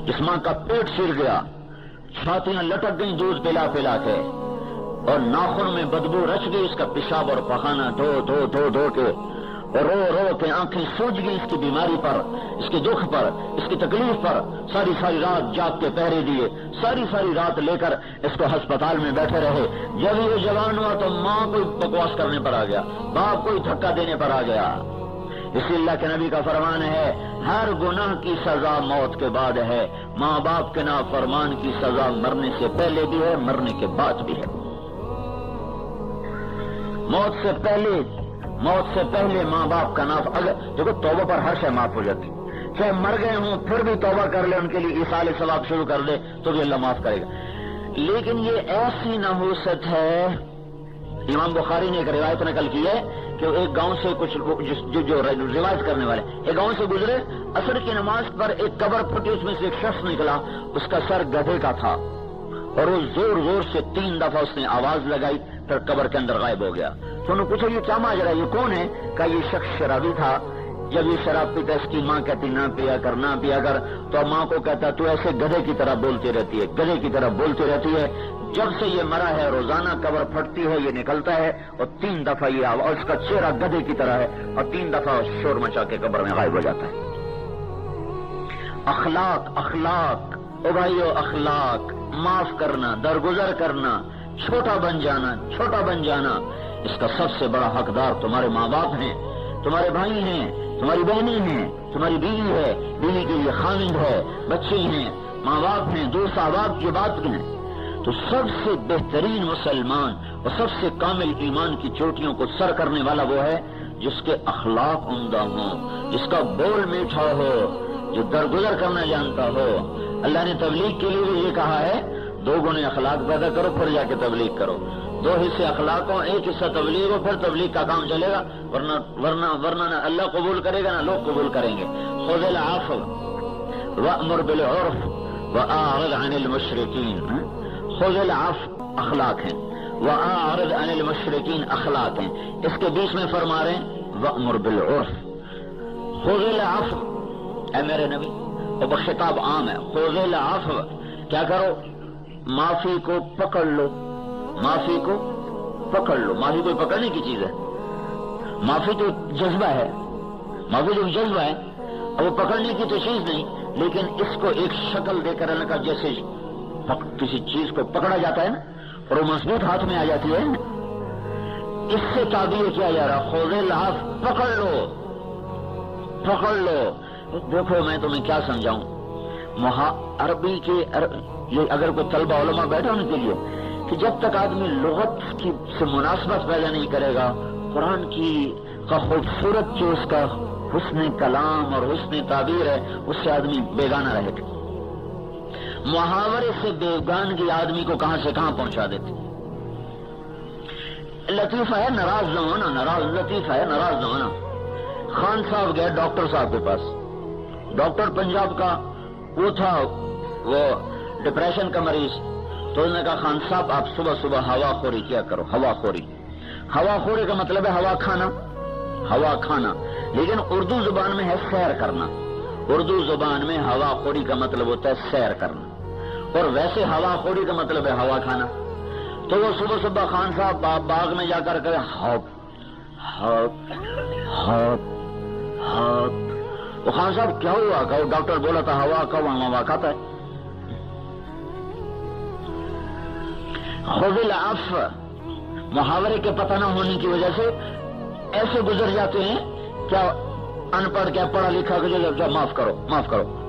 جس ماں کا پیٹ سر گیا، چھاتیاں لٹک گئیں دودھ پلا پلا کے، اور ناخن میں بدبو رچ گئی اس کا پیشاب اور پخانہ دھو دھو دھو دھو کے، اور رو رو کے آنکھیں سوج گئی اس کی بیماری پر، اس کے دکھ پر، اس کی تکلیف پر، ساری رات جاگ کے پہرے دیے، ساری رات لے کر اس کو ہسپتال میں بیٹھے رہے۔ جب یہ جوان ہوا تو ماں کوئی بکواس کرنے پر آ گیا، باپ کوئی دھکا دینے پر آ گیا۔ اسی اللہ کے نبی کا فرمان ہے، ہر گناہ کی سزا موت کے بعد ہے، ماں باپ کے نافرمان کی سزا مرنے سے پہلے بھی ہے، مرنے کے بعد بھی ہے۔ موت سے پہلے ماں باپ کا نام، اگر دیکھو توبہ پر ہر شے معاف ہو جاتی، چاہے مر گئے ہوں پھر بھی توبہ کر لے، ان کے لیے ایصال ثواب شروع کر دے تو بھی اللہ معاف کرے گا۔ لیکن یہ ایسی نحوست ہے، امام بخاری نے ایک روایت نقل کی ہے کہ ایک گاؤں سے کچھ جو روایت کرنے والے ایک گاؤں سے گزرے، عصر کی نماز پر ایک قبر پھٹی، اس میں سے ایک شخص نکلا، اس کا سر گدھے کا تھا، اور وہ زور زور سے 3 دفعہ اس نے آواز لگائی، پھر قبر کے اندر غائب ہو گیا۔ تو انہوں نے پوچھا یہ کیا ماجرا ہے، یہ کون ہے؟ کہا یہ شخص شرابی تھا، جب یہ شراب پیتا اس کی ماں کہتی نہ پیا کر نہ پیا کر، تو ماں کو کہتا تو ایسے گدھے کی طرح بولتی رہتی ہے، گدھے کی طرح بولتی رہتی ہے۔ جب سے یہ مرا ہے روزانہ قبر پھٹتی ہے، یہ نکلتا ہے اور 3 دفعہ یہ آواز، اس کا چہرہ گدھے کی طرح ہے اور 3 دفعہ شور مچا کے قبر میں غائب ہو جاتا ہے۔ اخلاق او بھائیو اخلاق، معاف کرنا، درگزر کرنا، چھوٹا بن جانا، اس کا سب سے بڑا حقدار تمہارے ماں باپ ہیں، تمہارے بھائی ہیں، تمہاری بہنیں ہیں، تمہاری بیوی ہے، بیوی کے لیے خاوند ہے، بچے ہیں، ماں باپ ہیں، دوست احباب کی بات کریں تو سب سے بہترین مسلمان اور سب سے کامل ایمان کی چوٹیوں کو سر کرنے والا وہ ہے جس کے اخلاق عمدہ ہوں، جس کا بول میٹھا ہو، جو درگزر کرنا جانتا ہو۔ اللہ نے تبلیغ کے لیے بھی یہ کہا ہے 2 گنے اخلاق پیدا کرو پھر جا کے تبلیغ کرو، 2 حصے اخلاق ہو، 1 حصہ تبلیغ ہو، پھر تبلیغ کا کام چلے گا، ورنہ نہ اللہ قبول کرے گا نہ لوگ قبول کریں گے۔ خذ العفو وأمر بالعرف وأعرض عن المشرکین، خذ العفو اخلاق ہیں، وأعرض عن المشرکین اخلاق ہیں، اس کے بیچ میں فرما رہے ہیں وأمر بالعرف، خذ العفو، اے میرے نبی، اور خطاب عام ہے، خذ العفو، کیا کرو؟ معافی کو پکڑ لو، معافی کو پکڑ لو۔ معافی کوئی پکڑنے کی چیز ہے؟ معافی تو جذبہ ہے، معافی تو جذبہ ہے، اور وہ پکڑنے کی تو چیز نہیں، لیکن اس کو ایک شکل دے کر اللہ کا جیسے کسی چیز کو پکڑا جاتا ہے نا اور وہ مضبوط ہاتھ میں آ جاتی ہے، اس سے تعبیر کیا جا رہا، خذ العفو، پکڑ لو، پکڑ لو۔ دیکھو میں تمہیں کیا سمجھاؤں، عربی کے یہ اگر کوئی طلبہ علماء بیٹھا ان کے لیے کہ جب تک آدمی لغت کی سے مناسبت پیدا نہیں کرے گا، قرآن کا خوبصورت جو اس کا حسن کلام اور حسن تعبیر ہے اس سے آدمی بیگانہ رہے گا۔ محاورے سے بیگانگی آدمی کو کہاں سے کہاں پہنچا دیتی۔ لطیفہ ہے ناراض نہ ہونا، لطیفہ ہے ناراض نہ ہونا۔ خان صاحب گئے ڈاکٹر صاحب کے پاس، ڈاکٹر پنجاب کا وہ تھا، وہ ڈپریشن کا مریض، تو انہوں نے کہا خان صاحب آپ صبح صبح ہوا خوری کیا کرو۔ ہوا خوری کا مطلب ہے ہوا کھانا، لیکن اردو زبان میں ہے سیر کرنا، اردو زبان میں ہوا خوری کا مطلب ہوتا ہے سیر کرنا، اور ویسے ہوا خوری کا مطلب ہے ہوا کھانا۔ تو وہ صبح صبح خان صاحب باغ میں جا کر کرے ہاپ ہاپ ہاپ ہاپ۔ وہ خان صاحب کیا ہوا؟ کہ ڈاکٹر بولا تھا ہوا کھاتا ہے۔ خذ العفو، محاورے کے پتہ نہ ہونے کی وجہ سے ایسے گزر جاتے ہیں، کیا ان پڑھ کیا پڑھا لکھا کہ جو معاف کرو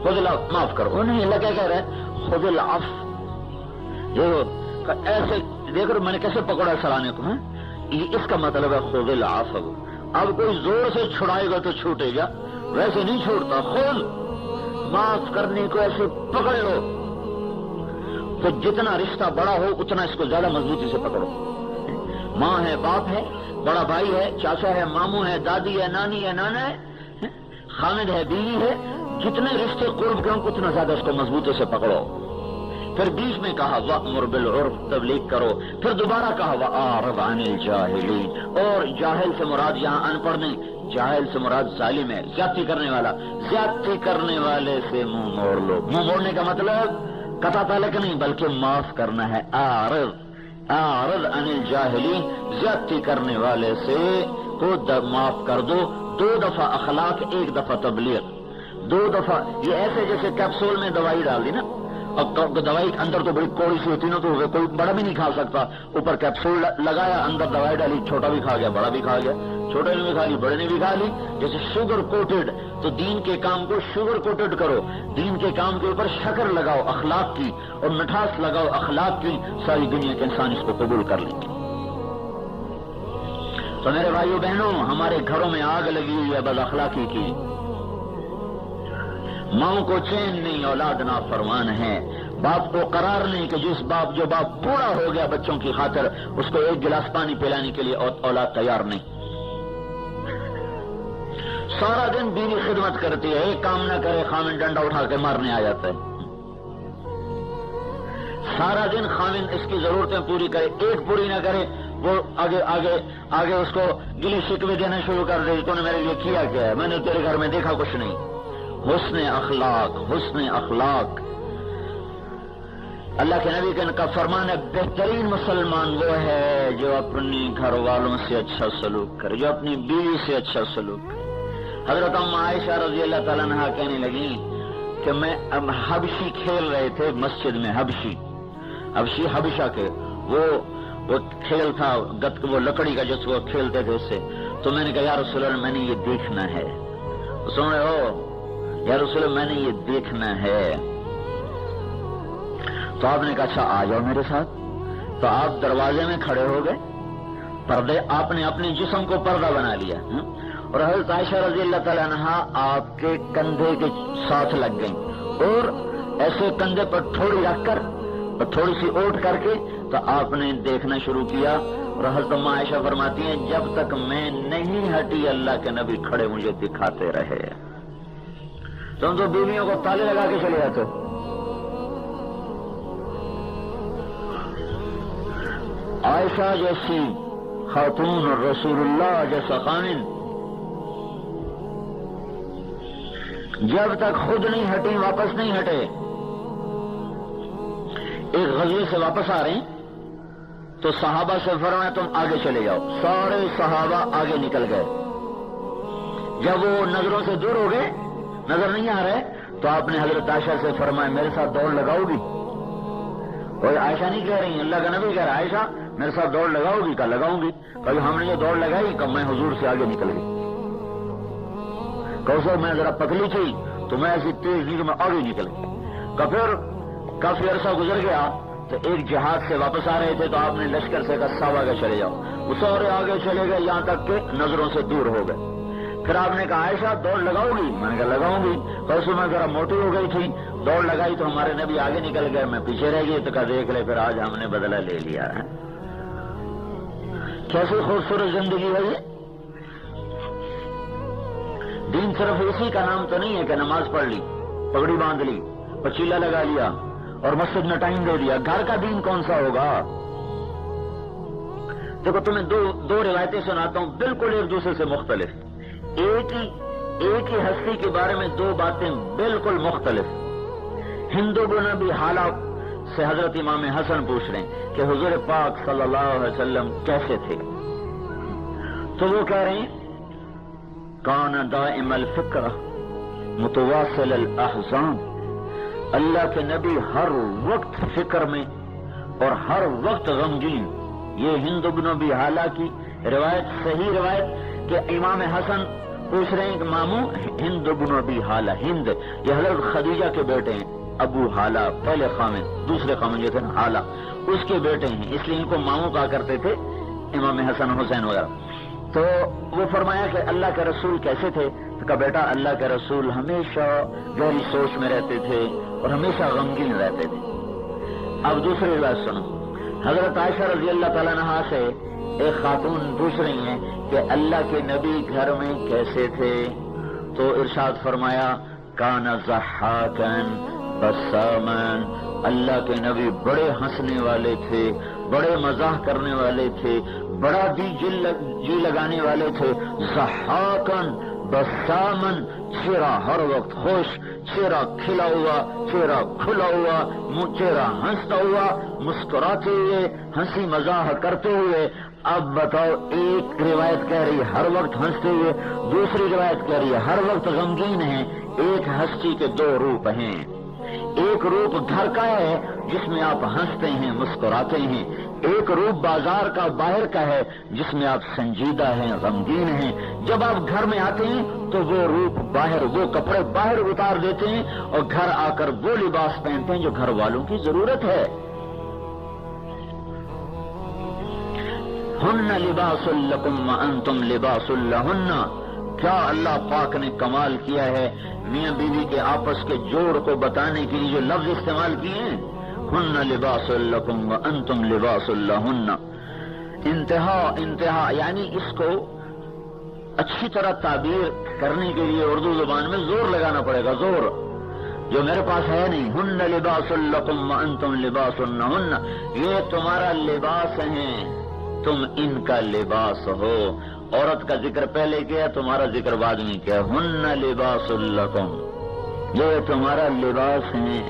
خذ العفو، معاف کرو، وہ نہیں، اللہ کیا کہہ رہا ہے خذ العفو۔ ایسے دیکھ رہے میں نے کیسے پکڑا سڑانے کو، اس کا مطلب ہے خذ العفو۔ اب کوئی زور سے چھڑائے گا تو چھوٹے گا، ویسے نہیں چھوڑتا، خود معاف کرنے کو ایسے پکڑ لو، تو جتنا رشتہ بڑا ہو اتنا اس کو زیادہ مضبوطی سے پکڑو۔ ماں ہے، باپ ہے، بڑا بھائی ہے، چاچا ہے، ماموں ہے، دادی ہے، نانی ہے، نانا ہے، خامد ہے، بیوی ہے، جتنے رشتے قرب کے ہوں اتنا زیادہ اس کو مضبوطی سے پکڑو۔ پھر بیچ میں کہا وأمر بالعرف، تبلیغ کرو، پھر دوبارہ کہا وأعرض عن الجاہلین، اور جاہل سے مراد یہاں ان پڑھ نہیں، جاہل سے مراد ظالم ہے، زیادتی کرنے والا، زیادتی کرنے والے سے منہ موڑ لو۔ منہ موڑنے کا مطلب قطع تعلق نہیں بلکہ معاف کرنا ہے۔ اعرض عن الجاہلین، زیادتی کرنے والے سے تو معاف کر دو۔ 2 دفعہ اخلاق، 1 دفعہ تبلیغ، 2 دفعہ، یہ ایسے جیسے کیپسول میں دوائی ڈال دی نا، اب دوائی اندر تو بڑی کوڑی سی ہوتی نا، تو کوئی بڑا بھی نہیں کھا سکتا، اوپر کیپسول لگایا، اندر دوائی ڈالی، چھوٹا بھی کھا گیا، بڑا بھی کھا گیا، چھوٹے نے بھی کھا لی، بڑے نے بھی کھا لی، جیسے شوگر کوٹڈ۔ تو دین کے کام کو شوگر کوٹڈ کرو، دین کے کام کے اوپر شکر لگاؤ اخلاق کی، اور مٹھاس لگاؤ اخلاق کی، ساری دنیا کے انسان اس کو قبول کر لیں گے۔ تو میرے بھائیو بہنوں، ہمارے گھروں میں آگ لگی ہوئی ہے بد اخلاقی کی، ماں کو چین نہیں، اولاد نافرمان ہے، باپ کو قرار نہیں کہ جو باپ بوڑھا ہو گیا بچوں کی خاطر اس کو 1 گلاس پانی پلانے کے لیے اولاد تیار نہیں، سارا دن بیوی خدمت کرتی ہے، ایک کام نہ کرے خامن ڈنڈا اٹھا کے مارنے آ جاتا ہے، سارا دن خامن اس کی ضرورتیں پوری کرے، ایک پوری نہ کرے وہ آگے اس کو گلی شکوے دینا شروع کر دے، تو نے میرے لیے کیا کیا ہے، میں نے تیرے گھر میں دیکھا کچھ نہیں۔ حسن اخلاق، اللہ کے نبی کا فرمان ہے بہترین مسلمان وہ ہے جو اپنے گھر والوں سے اچھا سلوک کرے، جو اپنی بیوی سے اچھا سلوک کرے۔ حضرت عائشہ رضی اللہ تعالیٰ عنہا کہنے لگی کہ میں حبشی کھیل رہے تھے مسجد میں، حبشی حبشہ کے وہ کھیل تھا، وہ لکڑی کا جس کو کھیلتے تھے اس سے. تو میں نے کہا یا رسول اللہ میں نے یہ دیکھنا ہے. سن رہے ہو یا رسول اللہ میں نے یہ دیکھنا ہے. تو آپ نے کہا اچھا آ جاؤ میرے ساتھ. تو آپ دروازے میں کھڑے ہو گئے، پردے آپ نے اپنے جسم کو پردہ بنا لیا، اور حضرت عائشہ رضی اللہ تعالیٰ عنہا آپ کے کندھے کے ساتھ لگ گئیں، اور ایسے کندھے پر تھوڑی رکھ کر اور تھوڑی سی اوٹ کر کے تو آپ نے دیکھنا شروع کیا. اور حضرت عائشہ فرماتی ہیں جب تک میں نہیں ہٹی اللہ کے نبی کھڑے مجھے دکھاتے رہے. تم تو بیویوں کو تالے لگا کے چلے جاتے. عائشہ جیسی خاتون اور رسول اللہ جیسا خامن جب تک خود نہیں ہٹی واپس نہیں ہٹے. ایک غزوے سے واپس آ رہے ہیں تو صحابہ سے فرمایا تم آگے چلے جاؤ. سارے صحابہ آگے نکل گئے. جب وہ نظروں سے دور ہو گئے، نظر نہیں آ رہے، تو آپ نے حضرت عائشہ سے فرمایا میرے ساتھ دوڑ لگاؤ گی؟ اور عائشہ نہیں کہہ رہی، اللہ کا نبی کہہ رہا عائشہ میرے ساتھ دوڑ لگاؤ گی؟ کہا لگاؤں گی. کبھی ہم نے یہ دوڑ لگائی کب میں حضور سے آگے نکل گئی. کوثر میں ذرا پتلی تھی تو میں ایسی تیز نہیں کہ میں آگے نکل گئی. پھر کافی عرصہ گزر گیا تو ایک جہاد سے واپس آ رہے تھے تو آپ نے لشکر سے کہا سب آگے چلے جاؤ. وہ سارے آگے چلے گئے یہاں تک کہ نظروں سے دور ہو گئے. پھر آپ نے کہا عائشہ دوڑ لگاؤ گی؟ میں نے کہا لگاؤں گی. پرسوں میں ذرا موٹی ہو گئی تھی، دوڑ لگائی تو ہمارے نبی آگے نکل گئے، میں پیچھے رہ گئی. تو کہا دیکھ لے پھر آج ہم نے بدلہ لے لیا ہے. کیسی خوبصورت زندگی ہے یہ. دین صرف اسی کا نام تو نہیں ہے کہ نماز پڑھ لی، پگڑی باندھ لی، پچیلا لگا لیا اور مسجد میں ٹائم دے دیا. گھر کا دین کون سا ہوگا؟ دیکھو تمہیں دو روایتیں سناتا ہوں بالکل ایک دوسرے سے مختلف. ایک ہی ہستی کے بارے میں دو باتیں بالکل مختلف. ہندو بن ابی حالہ سے حضرت امام حسن پوچھ رہے ہیں کہ حضور پاک صلی اللہ علیہ وسلم کیسے تھے؟ تو وہ کہہ رہے ہیں کان دائم الفکر متواصل الاحزان. اللہ کے نبی ہر وقت فکر میں اور ہر وقت غمگین. یہ ہند بن ابی حالہ کی روایت، صحیح روایت کہ امام حسن پوچھ رہے ہیں کہ ماموں ہند بن ابی حالہ، ہند یہ حضرت خدیجہ کے بیٹے ہیں، ابو حالہ پہلے خامن، دوسرے خامن جو تھے حالہ اس کے بیٹے ہیں، اس لیے ان کو ماموں کہا کرتے تھے امام حسن حسین وغیرہ. تو وہ فرمایا کہ اللہ کے رسول کیسے تھے؟ تو کہا بیٹا اللہ کے رسول ہمیشہ گہری سوچ میں رہتے تھے اور ہمیشہ غمگین رہتے تھے. اب دوسری روایت سنو. حضرت عائشہ رضی اللہ تعالیٰ عنہا سے ایک خاتون پوچھ رہی ہیں کہ اللہ کے نبی گھر میں کیسے تھے؟ تو ارشاد فرمایا کان ضحاکن بسامن. اللہ کے نبی بڑے ہنسنے والے تھے، بڑے مزاح کرنے والے تھے، بڑا جی لگانے والے تھے. ضحاکن بسامن، چہرہ ہر وقت خوش، چہرہ کھلا ہوا، چہرہ کھلا ہوا، چہرہ ہنستا ہوا، مسکراتے ہوئے، ہنسی مزاح کرتے ہوئے. اب بتاؤ ایک روایت کہہ رہی ہے ہر وقت ہنستے ہوئے، دوسری روایت کہہ رہی ہے ہر وقت غمگین ہیں. ایک ہستی کے دو روپ ہیں. ایک روپ گھر کا ہے جس میں آپ ہنستے ہیں مسکراتے ہیں، ایک روپ بازار کا باہر کا ہے جس میں آپ سنجیدہ ہیں غمگین ہیں. جب آپ گھر میں آتے ہیں تو وہ روپ باہر، وہ کپڑے باہر اتار دیتے ہیں اور گھر آ کر وہ لباس پہنتے ہیں جو گھر والوں کی ضرورت ہے. ہن لباس لکم وانتم لباس لہن. کیا اللہ پاک نے کمال کیا ہے میاں بیوی کے آپس کے جوڑ کو بتانے کے لیے جو لفظ استعمال کیے ہیں ہن لباس لکم وانتم لباس لہن. انتہا یعنی اس کو اچھی طرح تعبیر کرنے کے لیے اردو زبان میں زور لگانا پڑے گا، زور جو میرے پاس ہے نہیں. ہن لباس لکم وانتم لباس لہن. یہ تمہارا لباس ہیں، تم ان کا لباس ہو. عورت کا ذکر پہلے کیا، تمہارا ذکر بعد میں کیا. ہن لباس لکم، یہ تمہارا لباس ہیں.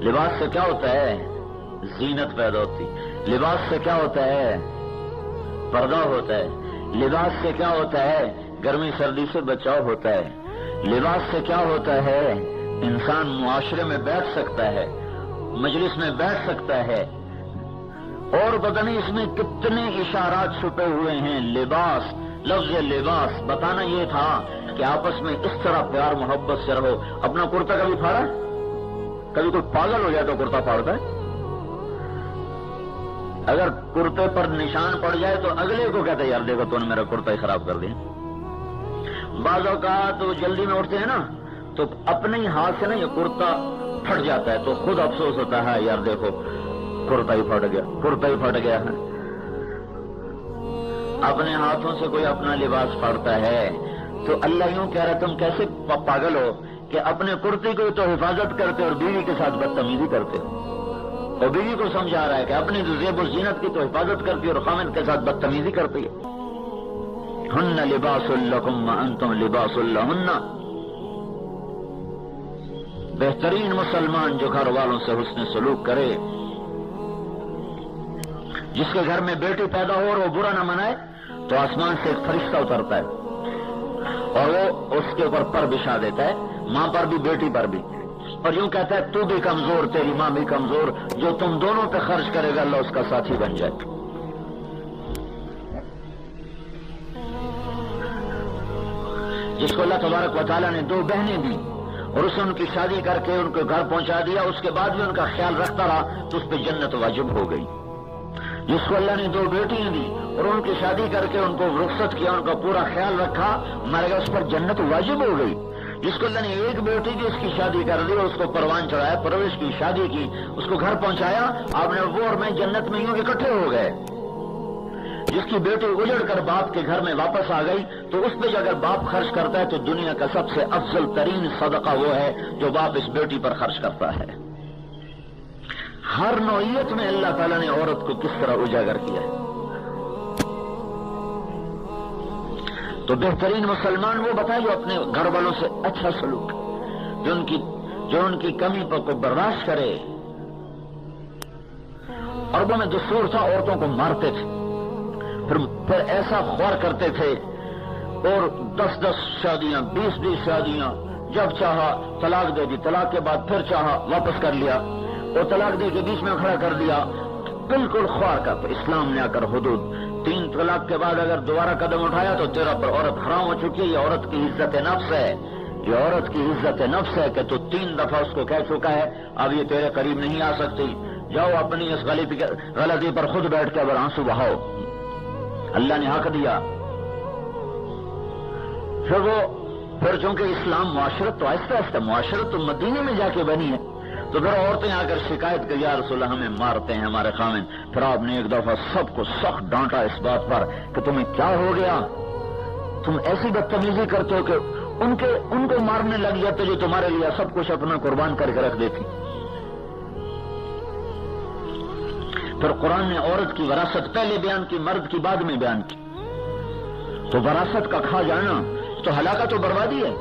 لباس سے کیا ہوتا ہے؟ زینت پیدا ہوتی. لباس سے کیا ہوتا ہے؟ پردہ ہوتا ہے. لباس سے کیا ہوتا ہے؟ گرمی سردی سے بچاؤ ہوتا ہے. لباس سے کیا ہوتا ہے؟ انسان معاشرے میں بیٹھ سکتا ہے، مجلس میں بیٹھ سکتا ہے، اور پتہ نہیں اس میں کتنے اشارات چھپے ہوئے ہیں. لباس، لفظ لباس بتانا یہ تھا کہ آپس میں اس طرح پیار محبت سے رہو. اپنا کرتا کبھی پھاڑا؟ کبھی کوئی پاگل ہو جائے تو کرتا پھاڑتا ہے؟ اگر کرتے پر نشان پڑ جائے تو اگلے کو کہتے یار دیکھو تو نے میرا کرتا ہی خراب کر دیا. بعض اوقات تو جلدی میں اٹھتے ہیں نا تو اپنے ہی ہاتھ سے نا یہ کرتا پھٹ جاتا ہے تو خود افسوس ہوتا ہے یار دیکھو کرتا ہی پھٹ گیا، کرتا ہی پھٹ گیا ہے. اپنے ہاتھوں سے کوئی اپنا لباس پھاڑتا ہے تو اللہ یوں کہہ رہا تم کیسے پاگل ہو کہ اپنے کرتے کو تو حفاظت کرتے اور بیوی کے ساتھ بدتمیزی کرتے ہو. اور بیوی کو سمجھا رہا ہے کہ اپنی زیب و زینت کی تو حفاظت کرتی اور خامد کے ساتھ بدتمیزی کرتی ہے. ہن لباس لکم وانتم لباس لہن. بہترین مسلمان جو گھر والوں سے حسن سلوک کرے، جس کے گھر میں بیٹی پیدا ہو اور وہ برا نہ منائے تو آسمان سے ایک فرشتہ اترتا ہے اور وہ اس کے اوپر پر بچھا دیتا ہے، ماں پر بھی بیٹی پر بھی، اور یوں کہتا ہے تو بھی کمزور تیری ماں بھی کمزور، جو تم دونوں پہ خرچ کرے گا اللہ اس کا ساتھی بن جائے. جس کو اللہ تبارک و تعالیٰ نے 2 بہنیں دی اور اسے ان کی شادی کر کے ان کو گھر پہنچا دیا، اس کے بعد بھی ان کا خیال رکھتا رہا تو اس پہ جنت واجب ہو گئی. جس کو اللہ نے 2 بیٹیاں دی اور ان کی شادی کر کے ان کو رخصت کیا، ان کا پورا خیال رکھا، مر گیا، اس پر جنت واجب ہو گئی. جس کو اللہ نے 1 بیٹی دی اس کی شادی کر دی، اس کو پروان چڑھایا، پرورش کی، شادی کی، اس کو گھر پہنچایا، آپ نے وہ اور میں جنت میں یوں اکٹھے ہو گئے. جس کی بیٹی اجڑ کر باپ کے گھر میں واپس آ گئی تو اس پہ اگر باپ خرچ کرتا ہے تو دنیا کا سب سے افضل ترین صدقہ وہ ہے جو باپ اس بیٹی پر خرچ کرتا ہے. ہر نوعیت میں اللہ تعالیٰ نے عورت کو کس طرح اجاگر کیا ہے. تو بہترین مسلمان وہ بتائے جو اپنے گھر والوں سے اچھا سلوک، جو ان کی کمی پر کو برداشت کرے. عربوں میں دستور تھا عورتوں کو مارتے تھے، پھر ایسا خوار کرتے تھے اور 10 شادیاں، 20 شادیاں، جب چاہا طلاق دے دی، طلاق کے بعد پھر چاہا واپس کر لیا اور طلاق دے کے بیچ میں کھڑا کر دیا، بالکل خوار کا. تو اسلام نے آ کر حدود 3 طلاق کے بعد اگر دوبارہ قدم اٹھایا تو تیرا پر عورت حرام ہو چکی ہے. یہ عورت کی عزت نفس ہے، یہ عورت کی عزت نفس ہے کہ تو 3 دفعہ اس کو کہہ چکا ہے اب یہ تیرے قریب نہیں آ سکتی. جاؤ اپنی اس غلطی پر خود بیٹھ کے اب آنسو بہاؤ، اللہ نے حق دیا. پھر چونکہ اسلام معاشرت تو آہستہ آہستہ معاشرت تو مدینے میں جا کے بنی ہے تو پھر عورتیں آ کر شکایت کی یا رسول اللہ ہمیں مارتے ہیں ہمارے خاوند. پھر آپ نے ایک دفعہ سب کو سخت ڈانٹا اس بات پر کہ تمہیں کیا ہو گیا، تم ایسی بدتمیزی کرتے ہو کہ ان کو مارنے لگ جاتے جو تمہارے لیے سب کچھ اپنا قربان کر کے رکھ دیتی. پھر قرآن نے عورت کی وراثت پہلے بیان کی، مرد کی بعد میں بیان کی. تو وراثت کا کھا جانا تو ہلاکت و بربادی ہے.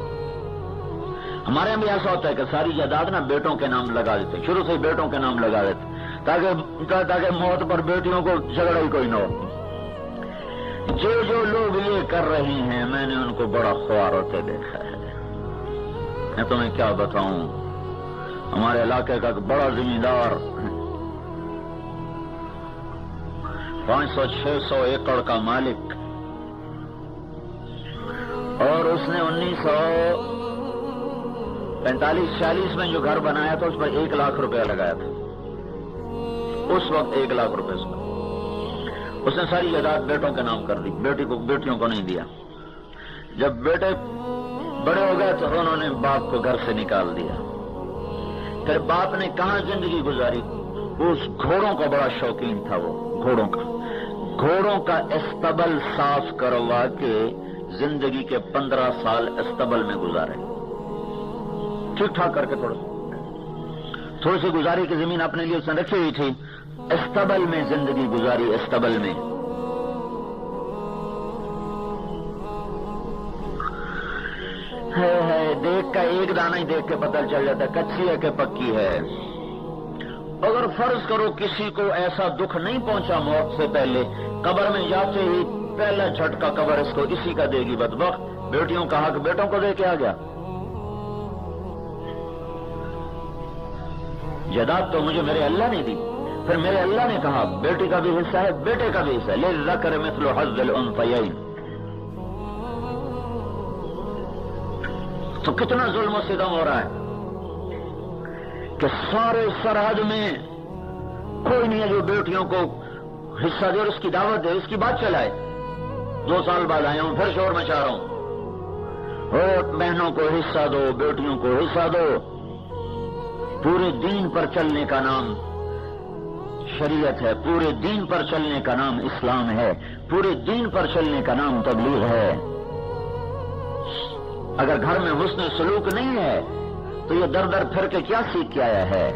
ہمارے یہاں بھی ایسا ہوتا ہے کہ ساری جائیداد نا بیٹوں کے نام لگا دیتے، شروع سے بیٹوں کے نام لگا دیتے تاکہ موت پر بیٹیوں کو جھگڑا ہی کوئی نہ ہو. جو لوگ یہ کر رہے ہیں میں نے ان کو بڑا خوار ہوتے دیکھا ہے. میں تمہیں کیا بتاؤں، ہمارے علاقے کا بڑا زمیندار 500-600 ایکڑ کا مالک، اور اس نے 1945-46 میں جو گھر بنایا تھا اس پر 1 لاکھ روپیہ لگایا تھا. اس وقت 1 لاکھ روپے اس نے ساری جائیداد بیٹوں کے نام کر دی، بیٹیوں کو نہیں دیا. جب بیٹے بڑے ہو گئے تو انہوں نے باپ کو گھر سے نکال دیا. پھر باپ نے کہاں زندگی گزاری، اس گھوڑوں کا بڑا شوقین تھا، وہ گھوڑوں کا استبل صاف کروا کے زندگی کے 15 سال استبل میں گزارے. ٹھیک ٹھاک کر کے تھوڑی سی گزاری کی زمین اپنے لیے اس نے رکھی ہوئی تھی، استبل میں زندگی گزاری. استبل میں ہے دیکھ کا ایک دانہ ہی دیکھ کے پتہ چل جاتا ہے کچی ہے کہ پکی ہے. اگر فرض کرو کسی کو ایسا دکھ نہیں پہنچا موت سے پہلے، قبر میں جاتے ہی پہلا جھٹکا قبر اس کو اسی کا دے گی بدبخت. بیٹیوں کا حق بیٹوں کو دے کے آ گیا. جائیداد تو مجھے میرے اللہ نے دی. پھر میرے اللہ نے کہا بیٹی کا بھی حصہ ہے, بیٹے کا بھی حصہ ہے, للذکر مثل حظ الانثیین. تو کتنا ظلم و ستم ہو رہا ہے کہ سارے سرحد میں کوئی نہیں ہے جو بیٹیوں کو حصہ دے اور اس کی دعوت دے, اس کی بات چلائے. 2 سال بعد آیا ہوں, پھر شور مچا رہا ہوں, بہنوں کو حصہ دو, بیٹیوں کو حصہ دو. پورے دین پر چلنے کا نام شریعت ہے, پورے دین پر چلنے کا نام اسلام ہے, پورے دین پر چلنے کا نام تبلیغ ہے. اگر گھر میں حسن سلوک نہیں ہے تو یہ در در پھر کے کیا سیکھ کے آیا ہے؟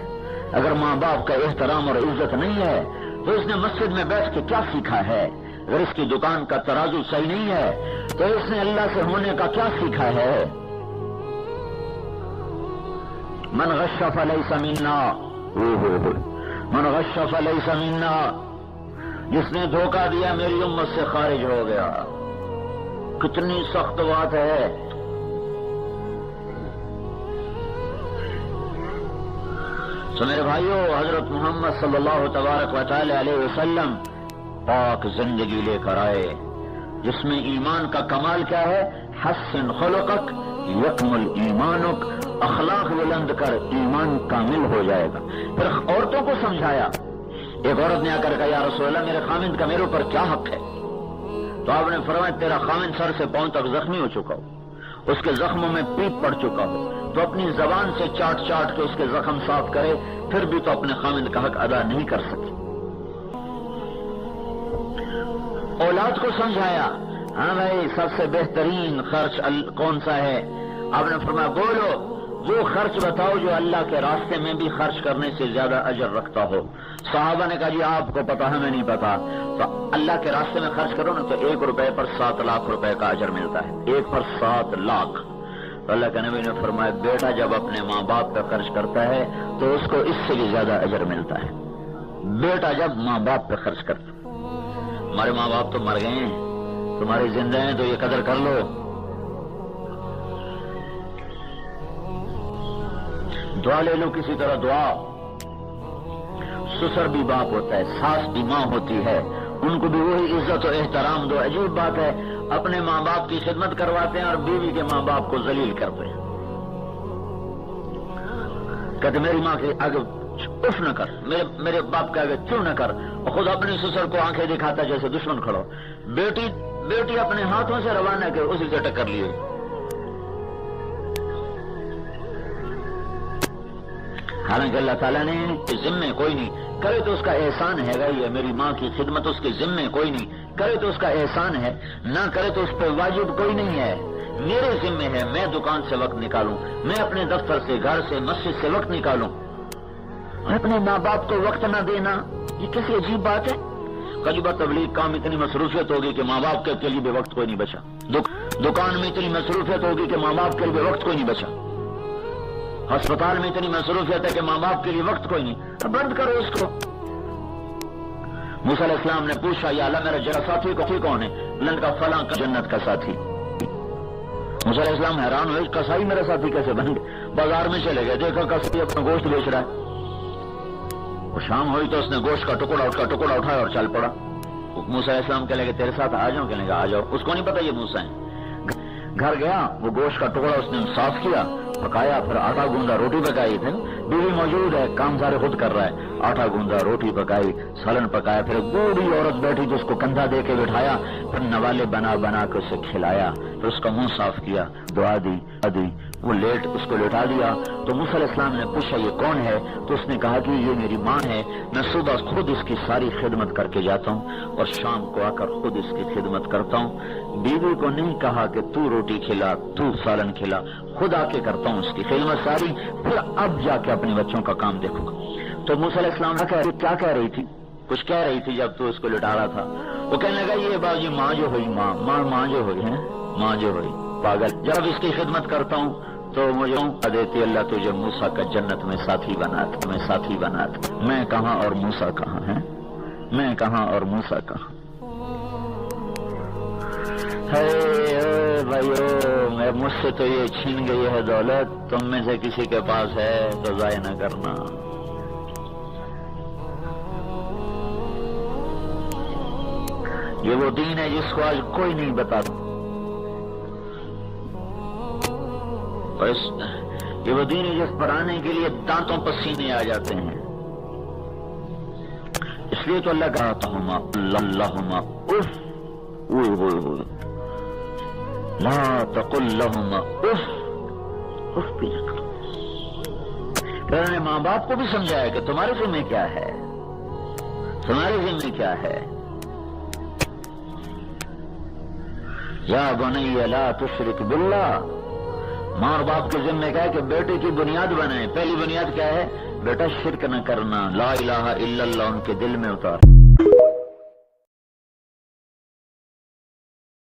اگر ماں باپ کا احترام اور عزت نہیں ہے تو اس نے مسجد میں بیٹھ کے کیا سیکھا ہے؟ اگر اس کی دکان کا ترازو صحیح نہیں ہے تو اس نے اللہ سے ہونے کا کیا سیکھا ہے؟ من غش فلیس منا, من غش فلیس منا, جس نے دھوکہ دیا میری امت سے خارج ہو گیا. کتنی سخت بات ہے. تو میرے بھائیوں, حضرت محمد صلی اللہ تبارک و تعالی علیہ وسلم پاک زندگی لے کر آئے جس میں ایمان کا کمال کیا ہے؟ حسن خلقک یکمل ایمانک, اخلاق بلند کر ایمان کامل ہو جائے گا. پھر عورتوں کو سمجھایا. ایک عورت نے آ کر کہا یا رسول اللہ میرے خامند کا میرے اوپر کیا حق ہے؟ تو آپ نے فرمایا تیرا خامند سر سے پاؤں تک زخمی ہو چکا ہو, اس کے زخموں میں پیپ پڑ چکا ہو, تو اپنی زبان سے چاٹ چاٹ کے اس کے زخم صاف کرے, پھر بھی تو اپنے خامند کا حق ادا نہیں کر سکی. اولاد کو سمجھایا, ہاں بھائی سب سے بہترین خرچ کون سا ہے؟ آپ نے فرمایا بولو, وہ خرچ بتاؤ جو اللہ کے راستے میں بھی خرچ کرنے سے زیادہ اجر رکھتا ہو. صحابہ نے کہا جی آپ کو پتا, ہمیں نہیں پتا. تو اللہ کے راستے میں خرچ کرو نا تو 1 روپے پر 7 لاکھ روپے کا اجر ملتا ہے, 1 پر 7 لاکھ. تو اللہ کے نبی نے فرمایا بیٹا جب اپنے ماں باپ پہ خرچ کرتا ہے تو اس کو اس سے بھی زیادہ اجر ملتا ہے. بیٹا جب ماں باپ پہ خرچ کرتا. ہمارے ماں باپ تو مر گئے ہیں, تمہاری زندہ ہیں تو یہ قدر کر لو. دعا لے لو کسی طرح دعا. سسر بھی باپ ہوتا ہے, ساس بھی ماں ہوتی ہے, ان کو بھی وہی عزت و احترام دو. عجیب بات ہے, اپنے ماں باپ کی خدمت کرواتے ہیں اور بیوی کے ماں باپ کو ذلیل کرتے ہیں. کہتے میری ماں کے آگے اف نہ کر, میرے باپ کے آگے چو نہ کر, اور خود اپنے سسر کو آنکھیں دکھاتا جیسے دشمن کھڑو. بیٹی اپنے ہاتھوں سے روانہ کر اسی سے ٹکر لیے. حالانکہ اللہ تعالیٰ نے ذمے کوئی نہیں کرے تو اس کا احسان ہے گا. یہ میری ماں کی خدمت اس کے ذمے کوئی نہیں کرے تو اس کا احسان ہے, نہ کرے تو اس پہ واجب کوئی نہیں ہے. میرے ذمے ہے, میں دکان سے وقت نکالوں, میں اپنے دفتر سے, گھر سے, مسجد سے وقت نکالوں. اپنے ماں باپ کو وقت نہ دینا یہ کیسی عجیب بات ہے. کئی بار تبلیغ کام اتنی مصروفیت ہوگی کہ ماں باپ کے لیے بھی وقت کوئی نہیں بچا. دکان میں اتنی مصروفیت ہوگی کہ ماں باپ کے لیے وقت کوئی نہیں بچا. ہسپتال میں اتنی مصروفیت ہے کہ ماں باپ کے لیے وقت کوئی نہیں. بند کرو اس کو. موسیٰ علیہ السلام نے پوچھا یا اللہ میرا جگہ ساتھی کون ہے؟ اللہ کا فلاں کا جنت کا ساتھی. موسیٰ علیہ السلام حیران ہوئے, کسائی میرا ساتھی کیسے بن گئے؟ بازار میں چلے گئے, دیکھا کسائی اپنا گوشت بیچ رہا ہے. شام ہوئی تو اس نے گوشت کا ٹکڑا اٹھایا اور چل پڑا. موسیٰ علیہ السلام کہنے لگے تیرے ساتھ آ جاؤں, کہنے لگا آ جاؤ. اس کو نہیں پتا یہ موسیٰ ہے. گھر گیا, وہ گوشت کا ٹکڑا اس نے صاف کیا, پکایا, پھر آٹا گوندا, روٹی پکائی. تھے بیوی موجود ہے, کام سارے خود کر رہا ہے. آٹا گوندا, روٹی پکائی, سالن پکایا. پھر بوڑھی عورت بیٹھی تو اس کو کندھا دے کے بٹھایا, پھر نوالے بنا کے اسے کھلایا, پھر اس کا منہ صاف کیا, دعا دی. وہ اس کو لٹا دیا. تو موسیٰ علیہ السلام نے پوچھا یہ کون ہے؟ تو اس نے کہا کہ یہ میری ماں ہے, میں صبح خود اس کی ساری خدمت کر کے جاتا ہوں اور شام کو آ کر خود اس کی خدمت کرتا ہوں. بیوی کو نہیں کہا کہ تو روٹی کھلا, تو سالن کھلا, خود آ کے کرتا ہوں اس کی خدمت ساری, پھر اب جا کے اپنے بچوں کا کام دیکھوں گا. تو موسیٰ علیہ السلام کیا کہہ رہی تھی؟ کچھ کہہ رہی تھی جب تو اس کو لٹا رہا تھا. وہ کہنے لگا یہ باجی ماں جو ہوئی, ماں جو ہوئی ہے, ماں جو ہوئی پاگل. جب اس کی خدمت کرتا ہوں تو مجھے دیتی اللہ تجھے موسیٰ کا جنت میں ساتھی بنا تھا. میں کہاں اور موسیٰ کہاں ہے, میں کہاں اور موسیٰ کہاں. بھائیو, مجھ سے تو یہ چھین گئی ہے دولت, تم میں سے کسی کے پاس ہے تو ضائع نہ کرنا. یہ وہ دین ہے جس کو آج کوئی نہیں بتاتا. یہ وہ دین ہے جس پر آنے کے لیے دانتوں پسینے آ جاتے ہیں. اس لیے تو اللہ کہتا ہوں اللہما اف لا تقل لہما اف بھی نہ کرو. پھر انہوں نے ماں باپ کو بھی سمجھایا کہ تمہارے ذمہ کیا ہے، تمہارے ذمہ کیا ہے. یا بنی لا تشرک باللہ. ماں اور باپ کے ذمہ کیا ہے کہ بیٹے کی بنیاد بنائیں. پہلی بنیاد کیا ہے؟ بیٹا شرک نہ کرنا، لا الہ الا اللہ ان کے دل میں اتار.